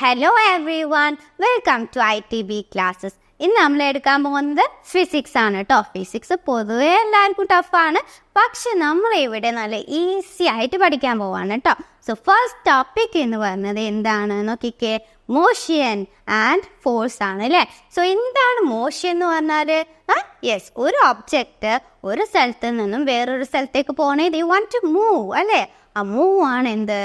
Hello everyone, welcome to ITB classes. ഇന്ന് നമ്മൾ എടുക്കാൻ പോകുന്നത് ഫിസിക്സ് ആണ് കേട്ടോ. ഫിസിക്സ് പൊതുവേ എല്ലാവർക്കും ടഫാണ്, പക്ഷെ നമ്മൾ ഇവിടെ നല്ല ഈസി ആയിട്ട് പഠിക്കാൻ പോവാണ് കേട്ടോ. സോ ഫസ്റ്റ് ടോപ്പിക് എന്ന് പറയുന്നത് എന്താണ് നോക്കിക്കേ, മോഷൻ ആൻഡ് ഫോഴ്സ് ആണ് അല്ലേ. സോ എന്താണ് മോഷൻ എന്ന് പറഞ്ഞാൽ, യെസ്, ഒരു ഒബ്ജക്റ്റ് ഒരു സ്ഥലത്ത് നിന്നും വേറൊരു സ്ഥലത്തേക്ക് പോകണേ, ദേ വാണ്ട് ടു മൂവ് അല്ലേ. ആ മൂവ് ആണ് എന്ത്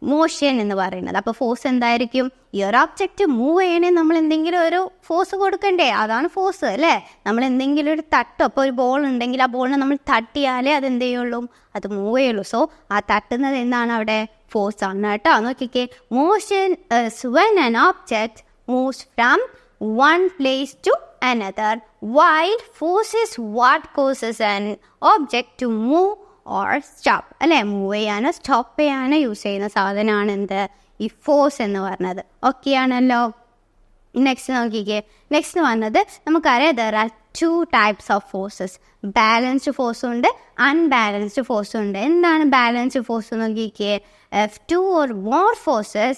മോഷൻ എന്ന് പറയുന്നത്. അപ്പോൾ ഫോഴ്സ് എന്തായിരിക്കും? ഈ ഒരു ഒബ്ജക്റ്റ് മൂവ് ചെയ്യണേ നമ്മൾ എന്തെങ്കിലും ഒരു ഫോഴ്സ് കൊടുക്കണ്ടേ, അതാണ് ഫോഴ്സ് അല്ലേ. നമ്മൾ എന്തെങ്കിലും ഒരു തട്ടോ, ഇപ്പോൾ ഒരു ബോൾ ഉണ്ടെങ്കിൽ ആ ബോളിനെ നമ്മൾ തട്ടിയാലേ അത് എന്ത് ചെയ്യുള്ളൂ, അത് മൂവ് ചെയ്യുള്ളൂ. സോ ആ തട്ടുന്നത് എന്താണ്, അവിടെ ഫോഴ്സ് ആണ് കേട്ടോ. നോക്കിക്കേ, motion when an object moves from one place to another, while force is what causes an object to move or stop അല്ലേ. മൂവ് ചെയ്യാനോ സ്റ്റോപ്പ് ചെയ്യാനോ യൂസ് ചെയ്യുന്ന സാധനമാണ് എന്ത്, ഈ ഫോഴ്സ് എന്ന് പറഞ്ഞത്. ഓക്കെ ആണല്ലോ. നെക്സ്റ്റ് നോക്കിക്കേ, നെക്സ്റ്റ് വന്നത് നമുക്കറിയാം, there are 2 types of forces. Balanced ഫോഴ്സും ഉണ്ട്, അൺബാലൻസ്ഡ് ഫോഴ്സും ഉണ്ട്. എന്താണ് ബാലൻസ്ഡ് ഫോഴ്സ് നോക്കിക്കേ, 2 or more forces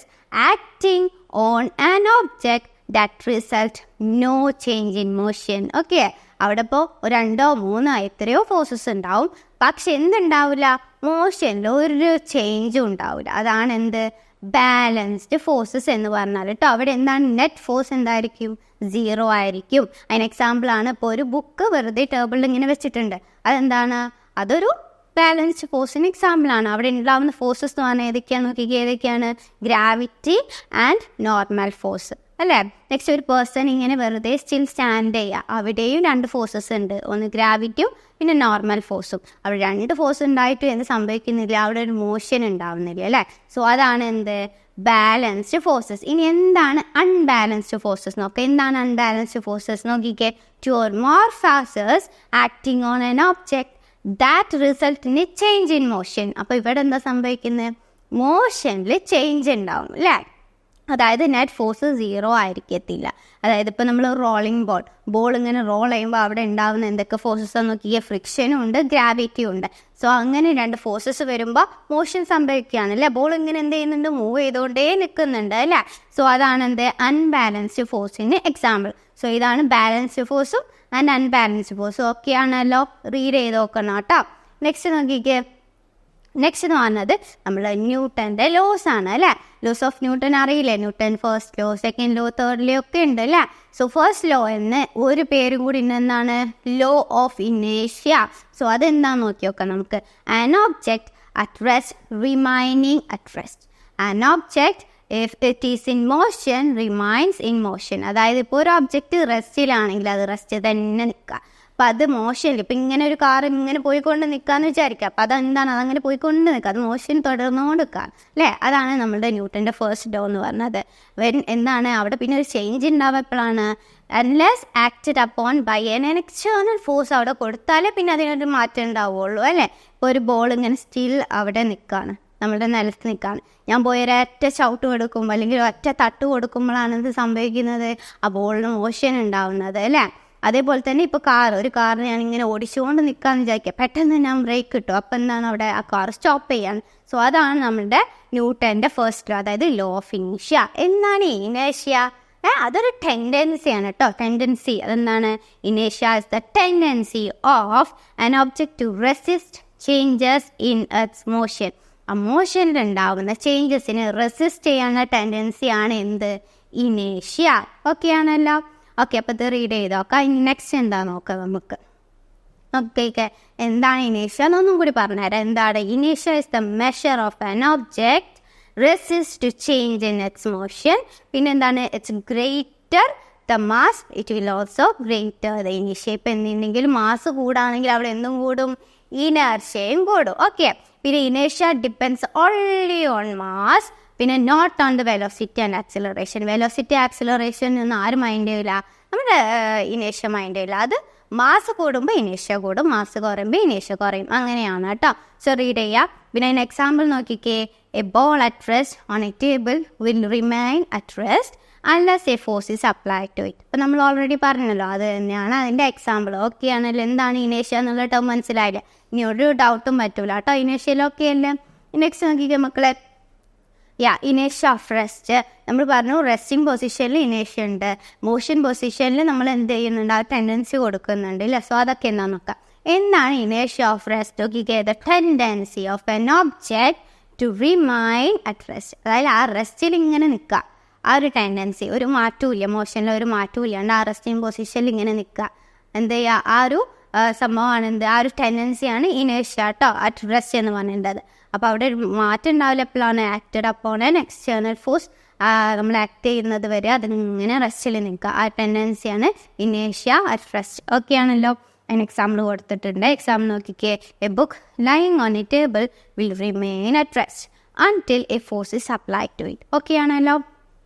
acting on an object that result no change in motion. Okay, അവിടെ ഇപ്പോൾ 2 3 എത്രയോ ഫോഴ്സസ് ഉണ്ടാവും, പക്ഷെ എന്തുണ്ടാവില്ല, മോഷനിൽ ഒരു ചേഞ്ചും ഉണ്ടാവില്ല. അതാണ് എന്ത്, ബാലൻസ്ഡ് ഫോഴ്സസ് എന്ന് പറഞ്ഞാൽ കേട്ടോ. അവിടെ എന്താണ്, നെറ്റ് ഫോഴ്സ് എന്തായിരിക്കും, 0 ആയിരിക്കും. അതിന് എക്സാമ്പിളാണ് ഇപ്പോൾ ഒരു ബുക്ക് വെറുതെ ടേബിളിൽ ഇങ്ങനെ വെച്ചിട്ടുണ്ട്, അതെന്താണ്, അതൊരു ബാലൻസ്ഡ് ഫോഴ്സിന് എക്സാമ്പിളാണ്. അവിടെ ഉണ്ടാവുന്ന ഫോഴ്സസ് എന്ന് പറഞ്ഞാൽ ഏതൊക്കെയാണ് നോക്കിക്കുക, ഏതൊക്കെയാണ്, ഗ്രാവിറ്റി ആൻഡ് നോർമൽ ഫോഴ്സ് അല്ലേ. നെക്സ്റ്റ്, ഒരു പേഴ്സൺ ഇങ്ങനെ വെറുതെ സ്റ്റിൽ സ്റ്റാൻഡ് ചെയ്യുക, അവിടെയും 2 ഫോഴ്സസ് ഉണ്ട്, ഒന്ന് ഗ്രാവിറ്റിയും പിന്നെ നോർമൽ ഫോഴ്സും. അവിടെ 2 ഫോഴ്സ് ഉണ്ടായിട്ടും എന്ത് സംഭവിക്കുന്നില്ല, അവിടെ ഒരു മോഷൻ ഉണ്ടാവുന്നില്ല അല്ലേ. സോ അതാണ് എന്ത്, ബാലൻസ്ഡ് ഫോഴ്സസ്. ഇനി എന്താണ് അൺബാലൻസ്ഡ് ഫോഴ്സസ് നോക്കാം. എന്താണ് അൺബാലൻസ്ഡ് ഫോഴ്സസ് നോക്കിക്കേ, 2 or more forces acting on an object that result in a change in motion. അപ്പോൾ ഇവിടെ എന്താ സംഭവിക്കുന്നത്, മോഷനിൽ ചേഞ്ച് ഉണ്ടാവും അല്ലേ. അതായത് നെറ്റ് ഫോഴ്സ് 0 ആയിരിക്കത്തില്ല. അതായത് ഇപ്പോൾ നമ്മൾ റോളിംഗ് ബോൾ ഇങ്ങനെ റോൾ ചെയ്യുമ്പോൾ അവിടെ ഉണ്ടാകുന്ന എന്തൊക്കെ ഫോഴ്സസ് നോക്കിയാൽ, ഫ്രിക്ഷനും ഉണ്ട്, ഗ്രാവിറ്റിയും ഉണ്ട്. സോ അങ്ങനെ 2 ഫോഴ്സസ് വരുമ്പോൾ മോഷൻ സംഭവിക്കുകയാണ് അല്ലേ. ബോൾ ഇങ്ങനെ എന്ത് ചെയ്യുന്നുണ്ട്, മൂവ് ചെയ്തുകൊണ്ടേ നിൽക്കുന്നുണ്ട് അല്ലേ. സോ അതാണ് എന്ത്, അൺബാലൻസ്ഡ് ഫോഴ്സിന് എക്സാമ്പിൾ. സോ ഇതാണ് ബാലൻസ്ഡ് ഫോഴ്സും ആൻഡ് അൺബാലൻസ്ഡ് ഫോഴ്സും. ഓക്കെ ആണല്ലോ, റീഡ് ചെയ്ത് നോക്കണം കേട്ടോ. നെക്സ്റ്റ് നോക്കിക്കേ, നെക്സ്റ്റ് എന്ന് പറഞ്ഞത് നമ്മൾ ന്യൂട്ടൻ്റെ ലോസ് ആണ് അല്ലേ. ലോസ് ഓഫ് ന്യൂട്ടൺ അറിയില്ലേ, newton first law, second law, third law ഒക്കെ ഉണ്ട് അല്ലേ. സോ ഫസ്റ്റ് ലോ എന്ന് ഒരു പേരും കൂടി എന്താണ്, ലോ ഓഫ് ഇനേഷ്യ. സോ അതെന്താന്ന് നോക്കി നോക്കാം നമുക്ക്. An object at rest remaining at rest. An object if it is in motion remains in motion. അതായത് ഇപ്പോൾ ഒരു ഒബ്ജെക്റ്റ് റെസ്റ്റിലാണെങ്കിൽ അത് റെസ്റ്റ് തന്നെ നിൽക്കുക. അപ്പം അത് മോഷനിൽ, ഇപ്പം ഇങ്ങനെ ഒരു കാർ ഇങ്ങനെ പോയിക്കൊണ്ട് നിൽക്കാമെന്ന് വിചാരിക്കുക, അപ്പം അതെന്താണ്, അതങ്ങനെ പോയിക്കൊണ്ട് നിൽക്കുക, അത് മോഷൻ തുടർന്നുകൊണ്ട് നിൽക്കുക അല്ലേ. അതാണ് നമ്മുടെ ന്യൂട്ടൻ്റെ ഫസ്റ്റ് ലോ എന്ന് പറഞ്ഞത്. എന്താണ് അവിടെ പിന്നെ ഒരു ചേഞ്ച് ഉണ്ടാവുക എപ്പോഴാണ്, unless acted upon by an external force അവിടെ കൊടുത്താലേ പിന്നെ അതിനൊരു മാറ്റം ഉണ്ടാവുള്ളൂ അല്ലേ. ഇപ്പോൾ ഒരു ബോൾ ഇങ്ങനെ സ്റ്റിൽ അവിടെ നിൽക്കുകയാണ്, നമ്മുടെ നിലത്ത് നിൽക്കുകയാണ്, ഞാൻ പോയി ഒരൊറ്റ ചവിട്ട് കൊടുക്കുമ്പോൾ അല്ലെങ്കിൽ ഒറ്റ തട്ട് കൊടുക്കുമ്പോഴാണ് ഇത് സംഭവിക്കുന്നത്, ആ ബോളിന് മോഷൻ ഉണ്ടാവുന്നത് അല്ലേ. അതേപോലെ തന്നെ ഇപ്പോൾ ഒരു കാറിന് ഞാൻ ഇങ്ങനെ ഓടിച്ചുകൊണ്ട് നിൽക്കാമെന്ന് വിചാരിക്കുക, പെട്ടെന്ന് ഞാൻ ബ്രേക്ക് കിട്ടും, അപ്പം എന്താണ് അവിടെ ആ കാർ സ്റ്റോപ്പ് ചെയ്യാണ്. സോ അതാണ് നമ്മുടെ ന്യൂട്ടൻ്റെ ഫസ്റ്റ് ലോ, അതായത് ലോ ഓഫ് ഇനേഷ്യ. എന്താണ് ഇനേഷ്യ? അതൊരു ടെൻഡൻസിയാണ് കേട്ടോ, ടെൻഡൻസി. അതെന്താണ്, ഇനേഷ്യ is the tendency of an object to resist changes in its motion. ആ മോഷനിൽ ഉണ്ടാവുന്ന ചേഞ്ചസിന് റെസിസ്റ്റ് ചെയ്യാനുള്ള ടെൻഡൻസിയാണ് എന്ത്, ഇനേഷ്യ. ഓക്കെ ആണല്ലോ. ഓക്കെ, അപ്പോൾ ഇത് റീഡ് ചെയ്ത് നോക്കാം. ഇനി നെക്സ്റ്റ് എന്താ നോക്കാം നമുക്ക്. ഓക്കെ, എന്താണ് ഇനേഷ്യ എന്നൊന്നും കൂടി പറഞ്ഞുതരാം. എന്താണ് ഇനേഷ്യ? Is the measure of an object resist to change in its motion. പിന്നെ എന്താണ്, it's greater the mass, it will also greater the ഇനേഷ്യ. ഇപ്പം എന്തെങ്കിലും മാസ് കൂടാണെങ്കിൽ അവിടെ എന്തും കൂടും, ഇനേർഷ്യയും കൂടും. ഓക്കെ, പിന്നെ ഇനേഷ്യ ഡിപ്പെൻഡ്സ് ഓൺലി ഓൺ മാസ്, പിന്നെ not on the velocity and acceleration. Velocity acceleration ഒന്നും ആരും മൈൻഡ് ചെയ്യില്ല, നമ്മുടെ ഇനേഷ്യ മൈൻഡ് ചെയ്യില്ല. അത് മാസ് കൂടുമ്പോൾ ഇനേഷ്യ കൂടും, മാസ് കുറയുമ്പോൾ ഇനേഷ്യ കുറയും, അങ്ങനെയാണ് കേട്ടോ. സോ റീഡ് ചെയ്യാം. പിന്നെ അതിന് എക്സാമ്പിൾ നോക്കിക്കേ, a ball at rest on a table will remain at rest unless a force is applied to it. അപ്പം നമ്മൾ ഓൾറെഡി പറഞ്ഞല്ലോ, അത് തന്നെയാണ് അതിൻ്റെ എക്സാമ്പിൾ. ഓക്കെ ആണല്ലോ. എന്താണ് ഇനേഷ്യ എന്നുള്ള ടേം മനസ്സിലായില്ല, ഇനി ഒരു ഡൗട്ടും പറ്റൂല കേട്ടോ. ഇനേഷ്യയിലൊക്കെ അല്ലേ. നെക്സ്റ്റ് നോക്കിക്കേ മക്കളെ, ഇനേഷ്യ ഓഫ് റെസ്റ്റ്. നമ്മൾ പറഞ്ഞു റെസ്റ്റിംഗ് പൊസിഷനിൽ ഇനേഷ്യ ഉണ്ട്, മോഷൻ പൊസിഷനിൽ നമ്മൾ എന്ത് ചെയ്യുന്നുണ്ട്, ആ ടെൻഡൻസി കൊടുക്കുന്നുണ്ട് അല്ലേ. സോ അതൊക്കെ എന്താണെന്ന് നോക്കാം. എന്താണ് ഇനേഷ്യ ഓഫ് റെസ്റ്റ്? നോക്കിക്കേ, the tendency of an object to remain at rest. അതായത് ആ റെസ്റ്റിൽ ഇങ്ങനെ നിൽക്കുക, ആ ഒരു ടെൻഡൻസി, ഒരു മാറ്റവും മോഷനിൽ ഒരു മാറ്റവും ഇല്ലാണ്ട് ആ റെസ്റ്റിംഗ് പൊസിഷനിൽ ഇങ്ങനെ നിൽക്കുക. എന്ത് ചെയ്യുക, ആ ഒരു സംഭവമാണ് എന്ത്, ആ ഒരു ടെൻഡൻസിയാണ് ഇനേഷ്യ കേട്ടോ, അറ്റ് റെസ്റ്റ് എന്ന് പറഞ്ഞിട്ടുള്ളത്. അപ്പോൾ അവിടെ ഒരു മാറ്റം ഉണ്ടാവില്ല. എപ്പോഴാണ് acted upon an external force, നമ്മൾ ആക്ട് ചെയ്യുന്നത് വരെ അതിങ്ങനെ റെസ്റ്റിൽ നിൽക്കുക. ആ ടെൻഡൻസിയാണ് ഇനേഷ്യ അറ്റ് റെസ്റ്റ്. ഓക്കെ ആണല്ലോ. അതിന് എക്സാമ്പിൾ കൊടുത്തിട്ടുണ്ട്. എക്സാമ്പിൾ നോക്കിക്കേ, a book lying on a table will remain at rest until a force is applied to it. Okay ആണല്ലോ.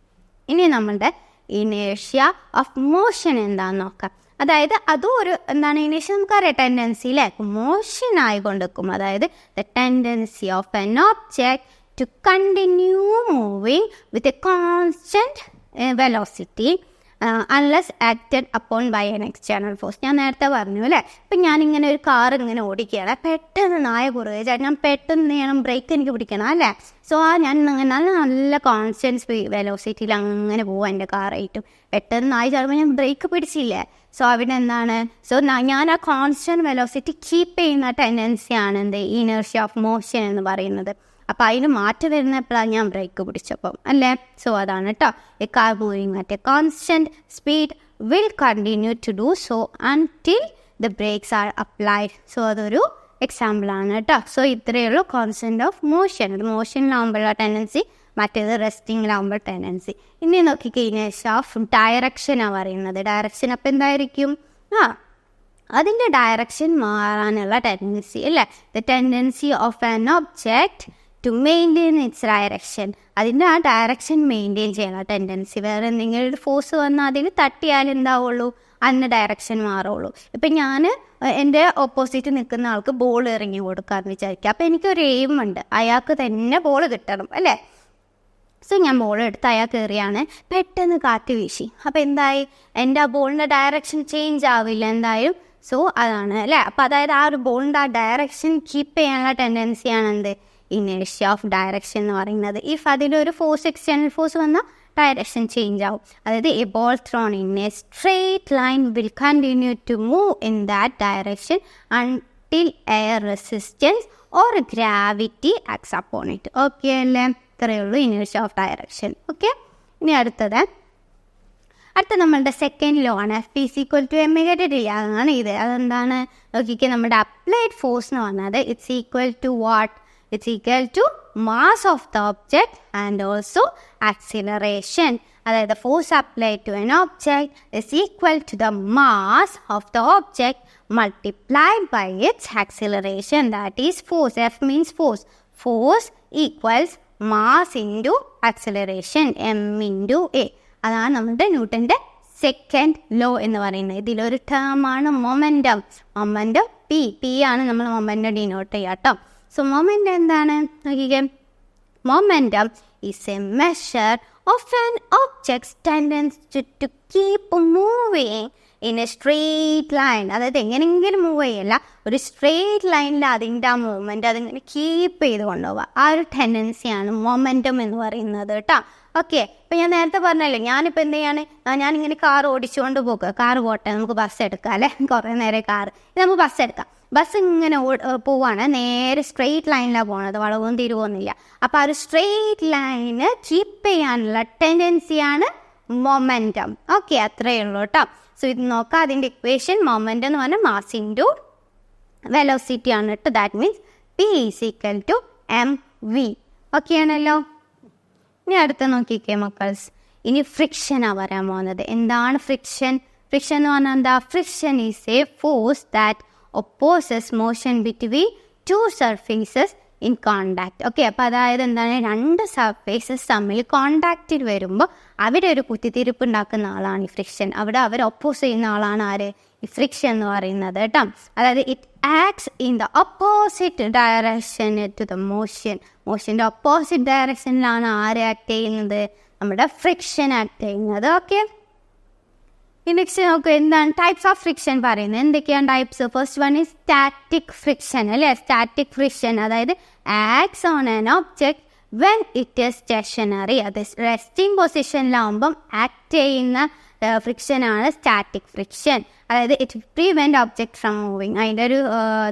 ഇനി നമ്മളുടെ ഇനേഷ്യ ഓഫ് മോഷൻ എന്താണെന്ന് നോക്കാം. അതായത് അതും ഒരു എന്താണ്, ഇനേഷ്യ നമുക്കറിയാം ടെൻഡൻസി അല്ലേ, മോഷൻ ആയിക്കൊണ്ടിരിക്കും. അതായത് the tendency of an object to continue moving with a constant velocity unless acted upon by an external force. ഞാൻ നേരത്തെ പറഞ്ഞു അല്ലേ, ഇപ്പം ഞാനിങ്ങനെ ഒരു കാർ ഇങ്ങനെ ഓടിക്കുകയാണ്, പെട്ടെന്ന് നായ പുറകെ ചേട്ടൻ, ഞാൻ പെട്ടെന്ന് ചെയ്യണം, ബ്രേക്ക് എനിക്ക് പിടിക്കണം അല്ലേ. സോ ഞാൻ നല്ല കോൺസ്റ്റൻറ്റ് വെലോസിറ്റിയിൽ അങ്ങനെ പോവാം എൻ്റെ കാറായിട്ടും. പെട്ടെന്ന് നായ ചാടുമ്പോൾ ഞാൻ ബ്രേക്ക് പിടിച്ചില്ലേ. സോ അവിടെ എന്താണ്, സോ ഞാൻ ആ കോൺസ്റ്റൻറ്റ് വെലോസിറ്റി കീപ്പ് ചെയ്യുന്ന ടെൻഡൻസിയാണ് എന്ത്, ഇനേർഷ്യ ഓഫ് മോഷൻ എന്ന് പറയുന്നത്. അപ്പോൾ അതിന് മാറ്റം വരുന്നപ്പോഴാണ് ഞാൻ ബ്രേക്ക് പിടിച്ചപ്പം അല്ലേ. സോ അതാണ് കേട്ടോ, a car moving at a constant speed will continue to do so until the brakes are applied. So അതൊരു എക്സാമ്പിളാണ് കേട്ടോ. സോ ഇത്രയേ ഉള്ളൂ കോൺസ്റ്റൻറ്റ് ഓഫ് മോഷൻ. അത് മോഷനിലാവുമ്പോഴുള്ള ടെൻഡൻസി, മറ്റേത് റെസ്റ്റിങ്ങിലാവുമ്പോൾ ടെൻഡൻസി. ഇനി നോക്കിക്കഴിഞ്ഞാൽ ഇനേഷ്യ ഓഫ് ഡയറക്ഷനാണ് പറയുന്നത്. ഡയറക്ഷൻ അപ്പം എന്തായിരിക്കും, അതിൻ്റെ ഡയറക്ഷൻ മാറാനുള്ള ടെൻഡൻസി അല്ലേ. The tendency of an object to maintain its direction. അതിൻ്റെ ആ ഡയറക്ഷൻ മെയിൻറ്റെയിൻ ചെയ്യാനുള്ള ടെൻഡൻസി. വേറെ എന്തെങ്കിലും ഒരു ഫോഴ്സ് വന്നാൽ അതിൽ തട്ടിയാൽ എന്താവുള്ളൂ, അതിൻ്റെ ഡയറക്ഷൻ മാറുള്ളൂ. ഇപ്പം ഞാൻ എൻ്റെ ഓപ്പോസിറ്റ് നിൽക്കുന്ന ആൾക്ക് ബോൾ എറിഞ്ഞു കൊടുക്കാമെന്ന് വിചാരിക്കുക. അപ്പോൾ എനിക്കൊരു എയിം ഉണ്ട്, അയാൾക്ക് തന്നെ ബോൾ കിട്ടണം അല്ലേ. സോ ഞാൻ ബോൾ എടുത്ത് അയാൾക്ക് എറിയാണ്, പെട്ടെന്ന് കാറ്റ് വീശി. അപ്പോൾ എന്തായി, എൻ്റെ ആ ബോളിൻ്റെ ഡയറക്ഷൻ ചേഞ്ച് ആവില്ല എന്തായാലും. സോ അതാണ് അല്ലേ. അപ്പോൾ അതായത് ആ ഒരു ബോളിൻ്റെ ആ ഡയറക്ഷൻ കീപ്പ് ചെയ്യാനുള്ള ടെൻഡൻസിയാണ് എന്ത്, ഇനേഷ്യ ഓഫ് ഡയറക്ഷൻ എന്ന് പറയുന്നത്. ഇഫ് അതിലൊരു ഫോഴ്സ്, എക്സ്റ്റേണൽ ഫോഴ്സ് വന്നാൽ ഡയറക്ഷൻ ചേഞ്ച് ആവും. അതായത് a ball thrown in a straight line will continue to move in that direction until air resistance or gravity acts upon it. Okay അല്ലേ. ഇത്രയേ ഉള്ളൂ inertia of direction. Okay. ഇനി അടുത്ത നമ്മളുടെ second law ആണ്, F is equal to mg / d. അതാണ് ഇത്. അതെന്താണ് നോക്കിക്കേ, നമ്മുടെ അപ്ലൈഡ് ഫോഴ്സ് എന്ന് പറഞ്ഞത് it's equal to what, it's equal to mass of the object and also acceleration. അതായത് force applied to an object is equal to the mass of the object multiplied by its acceleration, that is force. F means force. Force equals mass into acceleration, m into a. അതാണ് നമ്മുടെ ന്യൂട്ടൻ്റെ second law എന്ന് പറയുന്നത്. ഇതിലൊരു ടേമാണ് momentum. Momentum P ആണ് നമ്മൾ momentum denote ചെയ്യുക കേട്ടോ. So momentum എന്താണ് നോക്കിക്കേ, momentum is a measure of an object's tendency to keep moving in a straight line. അതായത് എങ്ങനെയെങ്കിലും മൂവ് ചെയ്യല്ല, ഒരു സ്ട്രെയിറ്റ് ലൈനിൽ അതിൻ്റെ ആ മൂവ്മെൻറ്റ് അതിങ്ങനെ കീപ്പ് ചെയ്ത് കൊണ്ടുപോവുക. ആ ഒരു ടെൻഡൻസിയാണ് മൊമെൻറ്റം എന്ന് പറയുന്നത് കേട്ടോ. ഓക്കെ. ഇപ്പം ഞാൻ നേരത്തെ പറഞ്ഞല്ലോ, ഞാനിപ്പോൾ എന്ത് ചെയ്യാണ്, ഞാനിങ്ങനെ കാർ ഓടിച്ചുകൊണ്ട് പോകുക. കാർ പോട്ടെ, നമുക്ക് ബസ് എടുക്കാം അല്ലേ, കുറേ നേരം കാർ, നമുക്ക് ബസ് എടുക്കാം. ബസ് ഇങ്ങനെ പോവാണ്, നേരെ സ്ട്രെയിറ്റ് ലൈനിലാണ് പോകുന്നത്, വളവും തിരിവൊന്നുമില്ല. അപ്പോൾ ആ ഒരു സ്ട്രെയിറ്റ് ലൈന് കീപ്പ് ചെയ്യാനുള്ള ടെൻഡൻസിയാണ് മൊമെൻറ്റം. ഓക്കെ, അത്രയേ ഉള്ളൂ കേട്ടോ. സോ ഇത് നോക്കാം, അതിൻ്റെ ഇക്വേഷൻ മൊമെൻറ്റം എന്ന് പറഞ്ഞാൽ മാസ് ഇൻറ്റു വെലോസിറ്റി ആണ് കേട്ടോ. That means P is equal to mv. Okay ആണല്ലോ. ഇനി അടുത്ത നോക്കിക്കേ മക്കൾസ്, ഇനി ഫ്രിക്ഷനാണ് വരാൻ പോകുന്നത്. എന്താണ് ഫ്രിക്ഷൻ? ഫ്രിക്ഷൻ എന്ന് പറഞ്ഞാൽ എന്താ? Friction is A force that opposes motion between two surfaces in contact. Okay, അപ്പോൾ അതായത് എന്താണ്, രണ്ട് സർഫേസസ് തമ്മിൽ കോണ്ടാക്റ്റിൽ വരുമ്പോൾ അവിടെ ഒരു കുത്തിത്തിരിപ്പ് ഉണ്ടാക്കുന്ന ആളാണ് ഈ ഫ്രിക്ഷൻ. അവിടെ അവർ ഒപ്പോസ് ചെയ്യുന്ന ആളാണ് ആര്? ഈ ഫ്രിക്ഷൻ എന്ന് പറയുന്നത് കേട്ടോ. അതായത് it acts in the opposite direction to the motion. മോഷൻ്റെ ഓപ്പോസിറ്റ് ഡയറക്ഷനിലാണ് ആര് ആക്ട് ചെയ്യുന്നത്? നമ്മുടെ ഫ്രിക്ഷൻ ആക്ട് ചെയ്യുന്നത്. ഓക്കെ, ഈ നെക്സ്റ്റ് നോക്കുക, എന്താണ് ടൈപ്സ് ഓഫ് ഫ്രിക്ഷൻ പറയുന്നത്, എന്തൊക്കെയാണ് types? First one is static friction അല്ലേ. സ്റ്റാറ്റിക് ഫ്രിക്ഷൻ അതായത് acts on an object when it is stationary, അത് റെസ്റ്റിംഗ് പൊസിഷനിലാവുമ്പം ആക്ട് ചെയ്യുന്ന ഫ്രിക്ഷനാണ് സ്റ്റാറ്റിക് ഫ്രിക്ഷൻ. അതായത് it prevent object from moving. അതിൻ്റെ ഒരു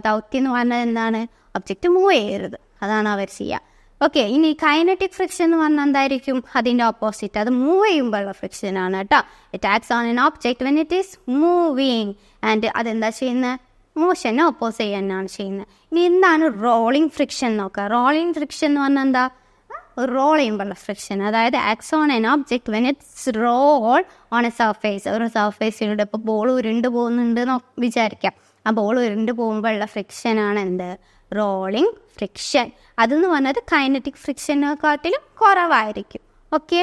ദൗത്യം എന്ന് പറഞ്ഞാൽ എന്താണ്? ഒബ്ജക്റ്റ് മൂവ് ചെയ്യരുത്, അതാണ് അവർ ചെയ്യുക. ഓക്കെ, ഇനി കൈനറ്റിക് ഫ്രിക്ഷൻ എന്ന് പറഞ്ഞാൽ എന്തായിരിക്കും? അതിൻ്റെ ഓപ്പോസിറ്റ്, അത് മൂവ് ചെയ്യുമ്പോഴുള്ള ഫ്രിക്ഷനാണ് കേട്ടോ. It acts on an object when it is moving. And അതെന്താ ചെയ്യുന്നത്? മോഷനെ ഓപ്പോസ് ചെയ്യാനാണ് ചെയ്യുന്നത്. ഇനി എന്താണ് റോളിംഗ് ഫ്രിക്ഷൻ നോക്കുക. റോളിംഗ് ഫ്രിക്ഷൻ എന്ന് പറഞ്ഞാൽ എന്താ? റോൾ ചെയ്യുമ്പോഴുള്ള ഫ്രിക്ഷൻ. അതായത് acts on an object when it's roll on a surface. ഒരു സർഫേസിലൂടെ ഇപ്പോൾ ബോൾ ഉരുണ്ട് പോകുന്നുണ്ട് എന്ന് വിചാരിക്കാം. ആ ബോൾ ഉരുണ്ട് പോകുമ്പോഴുള്ള ഫ്രിക്ഷനാണ് എന്ത്? Rolling friction. അതെന്ന് പറഞ്ഞത് കൈനറ്റിക് ഫ്രിക്ഷനെക്കാട്ടിലും കുറവായിരിക്കും. ഓക്കെ,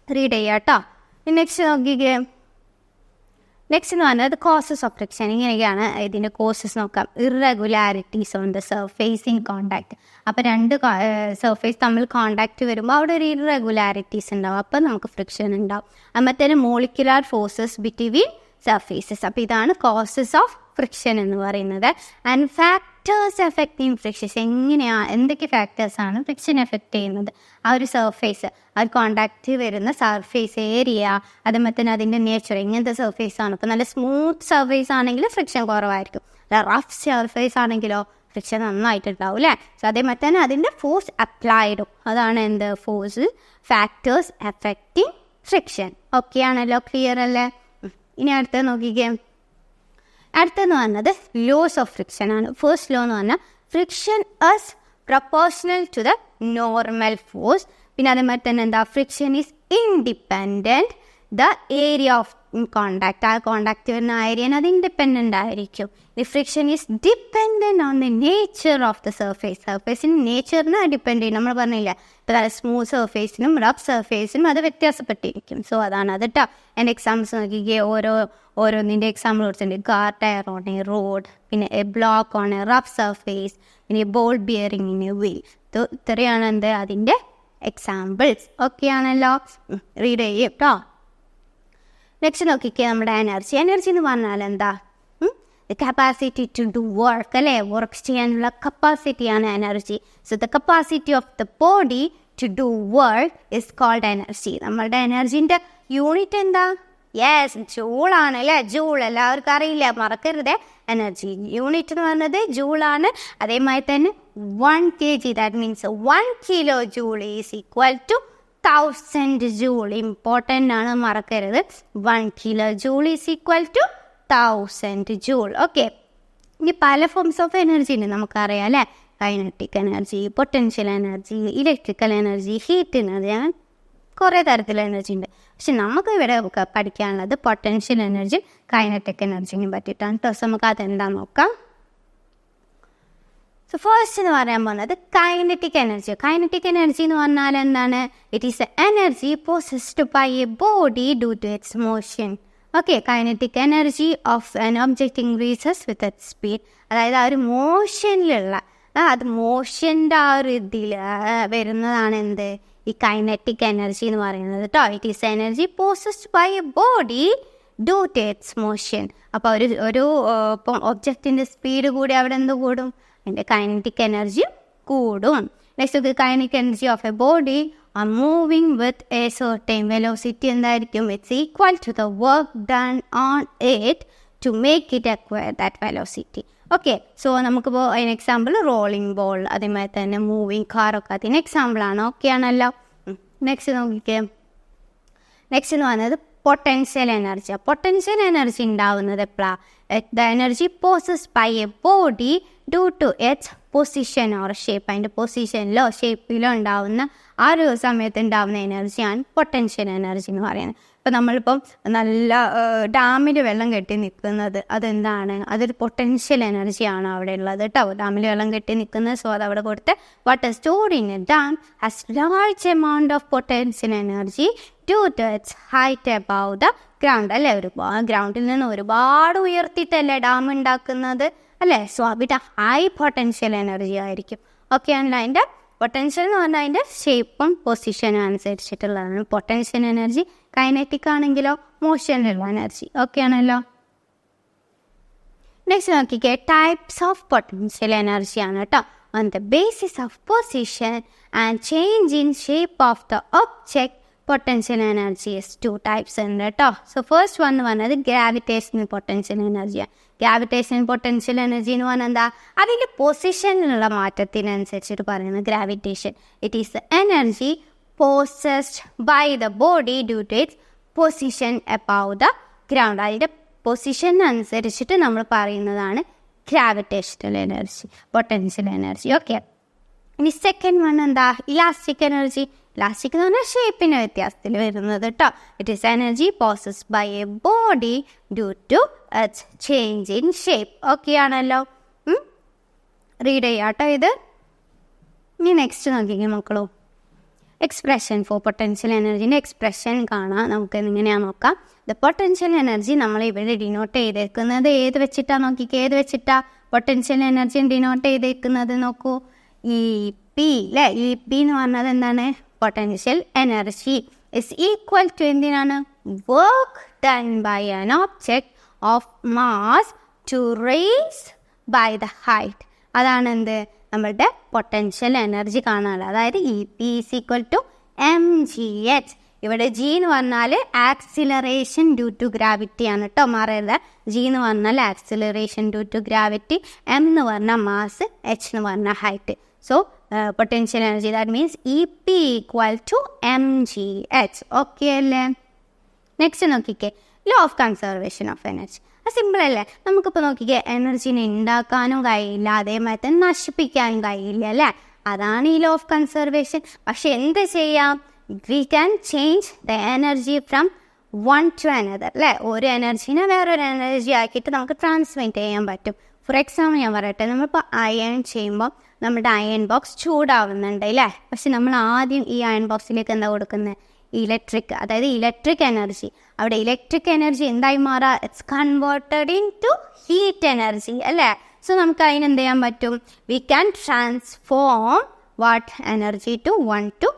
റീഡ് ചെയ്യാം കേട്ടോ. നെക്സ്റ്റ് നോക്കിക്കേ. നെക്സ്റ്റ് എന്ന് പറഞ്ഞത് കോസസ് ഓഫ് ഫ്രിക്ഷൻ. ഇങ്ങനെയൊക്കെയാണ് ഇതിൻ്റെ കോസസ് നോക്കാം. Irregularities on the surface in contact. അപ്പോൾ രണ്ട് സർഫേസ് തമ്മിൽ കോണ്ടാക്ട് വരുമ്പോൾ അവിടെ ഒരു ഇറഗുലാരിറ്റീസ് ഉണ്ടാവും, അപ്പോൾ നമുക്ക് ഫ്രിക്ഷൻ ഉണ്ടാവും. അതുപോലെ മോളിക്കുലാർ ഫോഴ്സസ് ബിറ്റ്വീൻ സർഫേസസ്. അപ്പോൾ ഇതാണ് കോസസ് ഓഫ് ഫ്രിക്ഷൻ എന്ന് പറയുന്നത്. And factors affecting frictions. എന്തൊക്കെ ഫാക്ടേഴ്സാണ് ഫ്രിക്ഷൻ എഫക്റ്റ് ചെയ്യുന്നത്? ആ ഒരു സർഫേസ്, ആ കോണ്ടാക്റ്റ് വരുന്ന സർഫേസ് ഏരിയ, അതുപോലെ തന്നെ അതിൻ്റെ നേച്ചർ, എങ്ങനത്തെ സർഫേസാണ്. ഇപ്പോൾ നല്ല സ്മൂത്ത് സർഫേസ് ആണെങ്കിൽ ഫ്രിക്ഷൻ കുറവായിരിക്കും. റഫ് സർഫേസ് ആണെങ്കിലോ ഫ്രിക്ഷൻ നന്നായിട്ടുണ്ടാവും അല്ലേ. സോ അതേപോലെ തന്നെ അതിൻ്റെ ഫോഴ്സ് അപ്ലൈഡും, അതാണ് എന്ത്? Force factors affecting friction. Okay ആണല്ലോ, ക്ലിയർ അല്ലേ? ഇനി അടുത്തത് നോക്കിക്കേ. അടുത്തെന്ന് പറഞ്ഞത് ലോസ് ഓഫ് ഫ്രിക്ഷൻ ആണ്. ഫസ്റ്റ് ലോ എന്ന് പറഞ്ഞാൽ friction is proportional to the normal force. പിന്നെ അതേമാതിരി തന്നെ എന്താ? Friction is independent the area of contact. ആ കോണ്ടാക്ട് വരുന്ന ഏരിയന് അത് ഇൻഡിപെൻഡൻ്റ് ആയിരിക്കും. The friction is dependent on the nature of the surface. സർഫേസിന് നേച്ചറിന് ഡിപ്പെൻഡ് ചെയ്യും. നമ്മൾ പറഞ്ഞില്ല, ഇപ്പോൾ നല്ല സ്മൂത്ത് സർഫേസിനും റഫ് സർഫേസിനും അത് വ്യത്യാസപ്പെട്ടിരിക്കും. സോ അതാണ് അത് കേട്ടോ. എൻ്റെ എക്സാമ്പിൾസ് നോക്കിക്കേ. ഓരോന്നിൻ്റെ എക്സാമ്പിൾ കൊടുത്തിട്ടുണ്ട്. Car tyre on a road, പിന്നെ a block on a rough surface, പിന്നെ ball bearing in a wheel. ഇത്രയാണ് എന്ത്? അതിൻ്റെ എക്സാമ്പിൾസ്. ഓക്കെ ആണല്ലോ, റീഡ് ചെയ്യും കേട്ടോ. നെക്സ്റ്റ് നോക്കിക്കേ, നമ്മുടെ എനർജി. എനർജി എന്ന് പറഞ്ഞാൽ എന്താ? കപ്പാസിറ്റി ടു ഡു വർക്ക് അല്ലേ. വർക്ക് ചെയ്യാനുള്ള കപ്പാസിറ്റിയാണ് energy. So the capacity of the body to do work is called energy. നമ്മളുടെ എനർജീൻ്റെ യൂണിറ്റ് എന്താ? യെസ്, ജൂളാണ് അല്ലേ. ജൂൾ എല്ലാവർക്കും അറിയില്ല, മറക്കരുതേ. എനർജി യൂണിറ്റ് എന്ന് പറയുന്നത് ജൂളാണ്. അതേമാതിരി തന്നെ 1 kg, that means 1 kJ is equal to 1000 joule. Important ആണ്, മറക്കരുത്. 1 kJ is equal to 1000 joule. Okay, ഇനി പല ഫോംസ് ഓഫ് എനർജി ഉണ്ട് നമുക്കറിയാം അല്ലേ. Kinetic energy, potential energy, electrical energy, heat energy, അങ്ങനെ കുറേ തരത്തിലുള്ള എനർജി ഉണ്ട്. പക്ഷെ നമുക്ക് ഇവിടെ പഠിക്കാനുള്ളത് പൊട്ടൻഷ്യൽ എനർജി, കൈനറ്റിക് എനർജിനെ പറ്റിയിട്ടാണ് കേട്ടോ. സോ നമുക്ക് അതെന്താണെന്ന് നോക്കാം. സോ ഫസ്റ്റ് എന്ന് പറയാൻ പോകുന്നത് കൈനറ്റിക് എനർജി. കൈനറ്റിക് എനർജി എന്ന് പറഞ്ഞാൽ എന്താണ്? It is a energy possessed by a body due to its motion. Okay, kinetic energy of an object increases with its speed. അതായത് ആ ഒരു മോഷനിലുള്ള, അത് മോഷൻ്റെ ആ ഒരു ഇതിൽ വരുന്നതാണ് എന്ത്? ഈ കൈനറ്റിക് എനർജി എന്ന് പറയുന്നത് കേട്ടോ. It is energy possessed by a body due to its motion. അപ്പോൾ ഒരു ഇപ്പം ഒബ്ജക്റ്റിൻ്റെ സ്പീഡ് കൂടി അവിടെ എന്ത് കൂടും? അതിൻ്റെ കൈനറ്റിക് എനർജി കൂടും. Next kinetic energy of a body are moving with a certain velocity എന്തായിരിക്കും? It's equal to the work done on it to make it acquire that velocity. Okay, so നമുക്കിപ്പോൾ അതിന് example rolling ball, അതേമാതിരി തന്നെ moving കാറൊക്കെ അതിന് എക്സാമ്പിളാണ്. Okay ആണല്ലോ. Next നോക്കിക്കേ. നെക്സ്റ്റ് എന്ന് പറയുന്നത് പൊട്ടൻഷ്യൽ എനർജി. പൊട്ടൻഷ്യൽ എനർജി ഉണ്ടാവുന്നത് എപ്പോഴാണ്? The energy possessed by a body due to its position or shape. അതിൻ്റെ പൊസിഷനിലോ ഷേപ്പിലോ ഉണ്ടാവുന്ന ആ ഒരു സമയത്ത് ഉണ്ടാവുന്ന എനർജിയാണ് പൊട്ടൻഷ്യൽ എനർജി എന്ന് പറയുന്നത്. ഇപ്പം നമ്മളിപ്പം നല്ല ഡാമിൽ വെള്ളം കെട്ടി നിൽക്കുന്നത് അതെന്താണ്? അതൊരു പൊട്ടൻഷ്യൽ എനർജിയാണ് അവിടെ ഉള്ളത് കേട്ടോ. ഡാമിൽ വെള്ളം കെട്ടി നിൽക്കുന്നത്, സോ അത് അവിടെ കൊടുത്ത് water stored in a dam has large amount of potential energy due to its height above the ground അല്ലേ. ഗ്രൗണ്ടിൽ നിന്ന് ഒരുപാട് ഉയർത്തിയിട്ടല്ലേ ഡാം ഉണ്ടാക്കുന്നത് അല്ലേ. സോ അവിടെ ഹൈ പൊട്ടൻഷ്യൽ എനർജി ആയിരിക്കും. ഓക്കെ ആണല്ലോ. അതിൻ്റെ പൊട്ടൻഷ്യൽ എന്ന് പറഞ്ഞാൽ അതിൻ്റെ ഷേപ്പും പൊസിഷനും അനുസരിച്ചിട്ടുള്ളതാണ് പൊട്ടൻഷ്യൽ എനർജി. കൈനറ്റിക് ആണെങ്കിലോ മോഷനിലുള്ള എനർജി. ഓക്കെ ആണല്ലോ. നെക്സ്റ്റ് നോക്കിക്കേ, ടൈപ്സ് ഓഫ് പൊട്ടൻഷ്യൽ എനർജിയാണ് കേട്ടോ. on the basis of position and change in shape of the object. Potential energy is 2 types ഉണ്ട് കേട്ടോ. സോ ഫസ്റ്റ് വൺ പറഞ്ഞത് ഗ്രാവിറ്റേഷണൽ പൊട്ടൻഷ്യൽ എനർജിയാണ്. ഗ്രാവിറ്റേഷണൽ പൊട്ടൻഷ്യൽ എനർജി എന്ന് പറഞ്ഞാൽ എന്താ, അതിൻ്റെ പൊസിഷനിലുള്ള മാറ്റത്തിനനുസരിച്ചിട്ട് പറയുന്നത് gravitation. It is the energy possessed by the body due to its position above the ground. അതിൻ്റെ പൊസിഷൻ അനുസരിച്ചിട്ട് നമ്മൾ പറയുന്നതാണ് gravitational energy, potential energy. Okay, ഇനി സെക്കൻഡ് വൺ എന്താ, ഇലാസ്റ്റിക് എനർജി. ഇലാസ്റ്റിക് എന്ന് പറഞ്ഞാൽ ഷേപ്പിൻ്റെ വ്യത്യാസത്തിൽ വരുന്നത് കേട്ടോ. It is energy possessed by a body due to its change in shape. Okay ആണല്ലോ, റീഡ് ചെയ്യാട്ടോ ഇത്. ഇനി നെക്സ്റ്റ് നോക്കിക്കേ മക്കളോ, എക്സ്പ്രഷൻ ഫോർ പൊട്ടൻഷ്യൽ എനർജീൻ്റെ എക്സ്പ്രഷൻ കാണാം. നമുക്ക് എങ്ങനെയാണെന്ന് നോക്കാം. ദ പൊട്ടൻഷ്യൽ എനർജി നമ്മൾ ഇവിടെ ഡിനോട്ട് ചെയ്തേക്കുന്നത് ഏത് വെച്ചിട്ടാണ് നോക്കിക്കേ, ഏത് വെച്ചിട്ടാ പൊട്ടൻഷ്യൽ എനർജി ഡിനോട്ട് ചെയ്തേക്കുന്നത് നോക്കൂ, ഇ പി അല്ലേ. ഇ പി എന്ന് പറഞ്ഞത് എന്താണ്, potential energy is equal to എന്തിനാണ്, work done by an object of mass to raise by the height. അതാണ് എന്ത്, നമ്മളുടെ പൊട്ടൻഷ്യൽ എനർജി കാണാനുള്ളത്. അതായത് E P is equal to M G H. ഇവിടെ ജി എന്ന് പറഞ്ഞാൽ ആക്സിലറേഷൻ ഡ്യൂ ടു ഗ്രാവിറ്റി ആണ് കേട്ടോ, മാറരുത്. ജി എന്ന് പറഞ്ഞാൽ acceleration due to gravity, m എന്ന് പറഞ്ഞാൽ മാസ്, എച്ച് എന്ന് പറഞ്ഞാൽ height. So potential energy that means E P equal to M G h. Okay അല്ലേ. നെക്സ്റ്റ് നോക്കിക്കേ, law of conservation of energy. അത് സിമ്പിൾ അല്ലേ. നമുക്കിപ്പോൾ നോക്കിക്കേ, എനർജീനെ ഉണ്ടാക്കാനും കഴിയില്ല, അതേമാതിരി തന്നെ നശിപ്പിക്കാനും കഴിയില്ല അല്ലേ. അതാണ് ഈ ലോ ഓഫ് കൺസർവേഷൻ. പക്ഷെ എന്ത് ചെയ്യാം, we can change the energy from one to another അല്ലേ. ഒരു എനർജീനെ വേറൊരു എനർജി ആക്കിയിട്ട് നമുക്ക് ട്രാൻസ്മിറ്റ് ചെയ്യാൻ പറ്റും. ഫോർ എക്സാമ്പിൾ ഞാൻ പറയട്ടെ, നമ്മളിപ്പോൾ അയൺ ചെയ്യുമ്പോൾ നമ്മുടെ അയൺ ബോക്സ് ചൂടാവുന്നുണ്ട് അല്ലേ. പക്ഷെ നമ്മൾ ആദ്യം ഈ അയൺ ബോക്സിലേക്ക് എന്താ കൊടുക്കുന്നത്, ഇലക്ട്രിക്, അതായത് ഇലക്ട്രിക് എനർജി. അവിടെ ഇലക്ട്രിക് എനർജി എന്തായി മാറാം, it's converted in to heat energy അല്ലേ. സോ നമുക്ക് അതിന് എന്ത് ചെയ്യാൻ പറ്റും, we can transform what energy to one to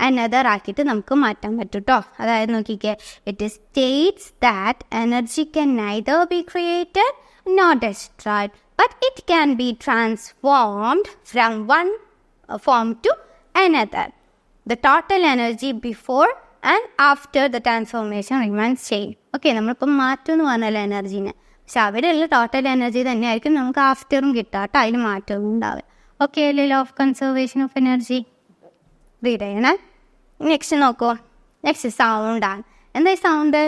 another ആക്കിയിട്ട് നമുക്ക് മാറ്റാൻ പറ്റും കേട്ടോ. അതായത് നോക്കിക്കേ, it states that energy can neither be created nor destroyed but it can be transformed from one form to another. The total energy before and after the transformation remains same. Okay, നമ്മളിപ്പം മാറ്റം എന്ന് പറഞ്ഞാൽ എനർജീനെ, പക്ഷെ അവിടെയുള്ള total energy തന്നെയായിരിക്കും നമുക്ക് ആഫ്റ്ററും കിട്ടുക കേട്ടോ, അതിന് മാറ്റമൊന്നും ഉണ്ടാവില്ല. ഓക്കെ അല്ലേ, law of conservation of energy read ചെയ്യണേ. നെക്സ്റ്റ് നോക്കൂ, നെക്സ്റ്റ് സൗണ്ടാണ്. എന്താ ഈ സൗണ്ട്,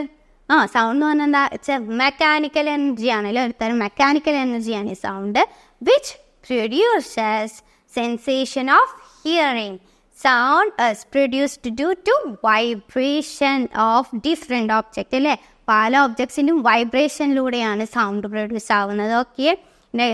സൗണ്ട് എന്ന് പറഞ്ഞാൽ എന്താ, ഇറ്റ്സ് എ മെക്കാനിക്കൽ എനർജി ആണല്ലോ, ഒരു തരം മെക്കാനിക്കൽ എനർജിയാണ് ഈ sound, which produces sensation of hearing. Sound is produced due to vibration of different objects അല്ലേ. പല ഒബ്ജക്ട്സിൻ്റെയും വൈബ്രേഷനിലൂടെയാണ് സൗണ്ട് പ്രൊഡ്യൂസ് ആവുന്നത്. ഓക്കെ,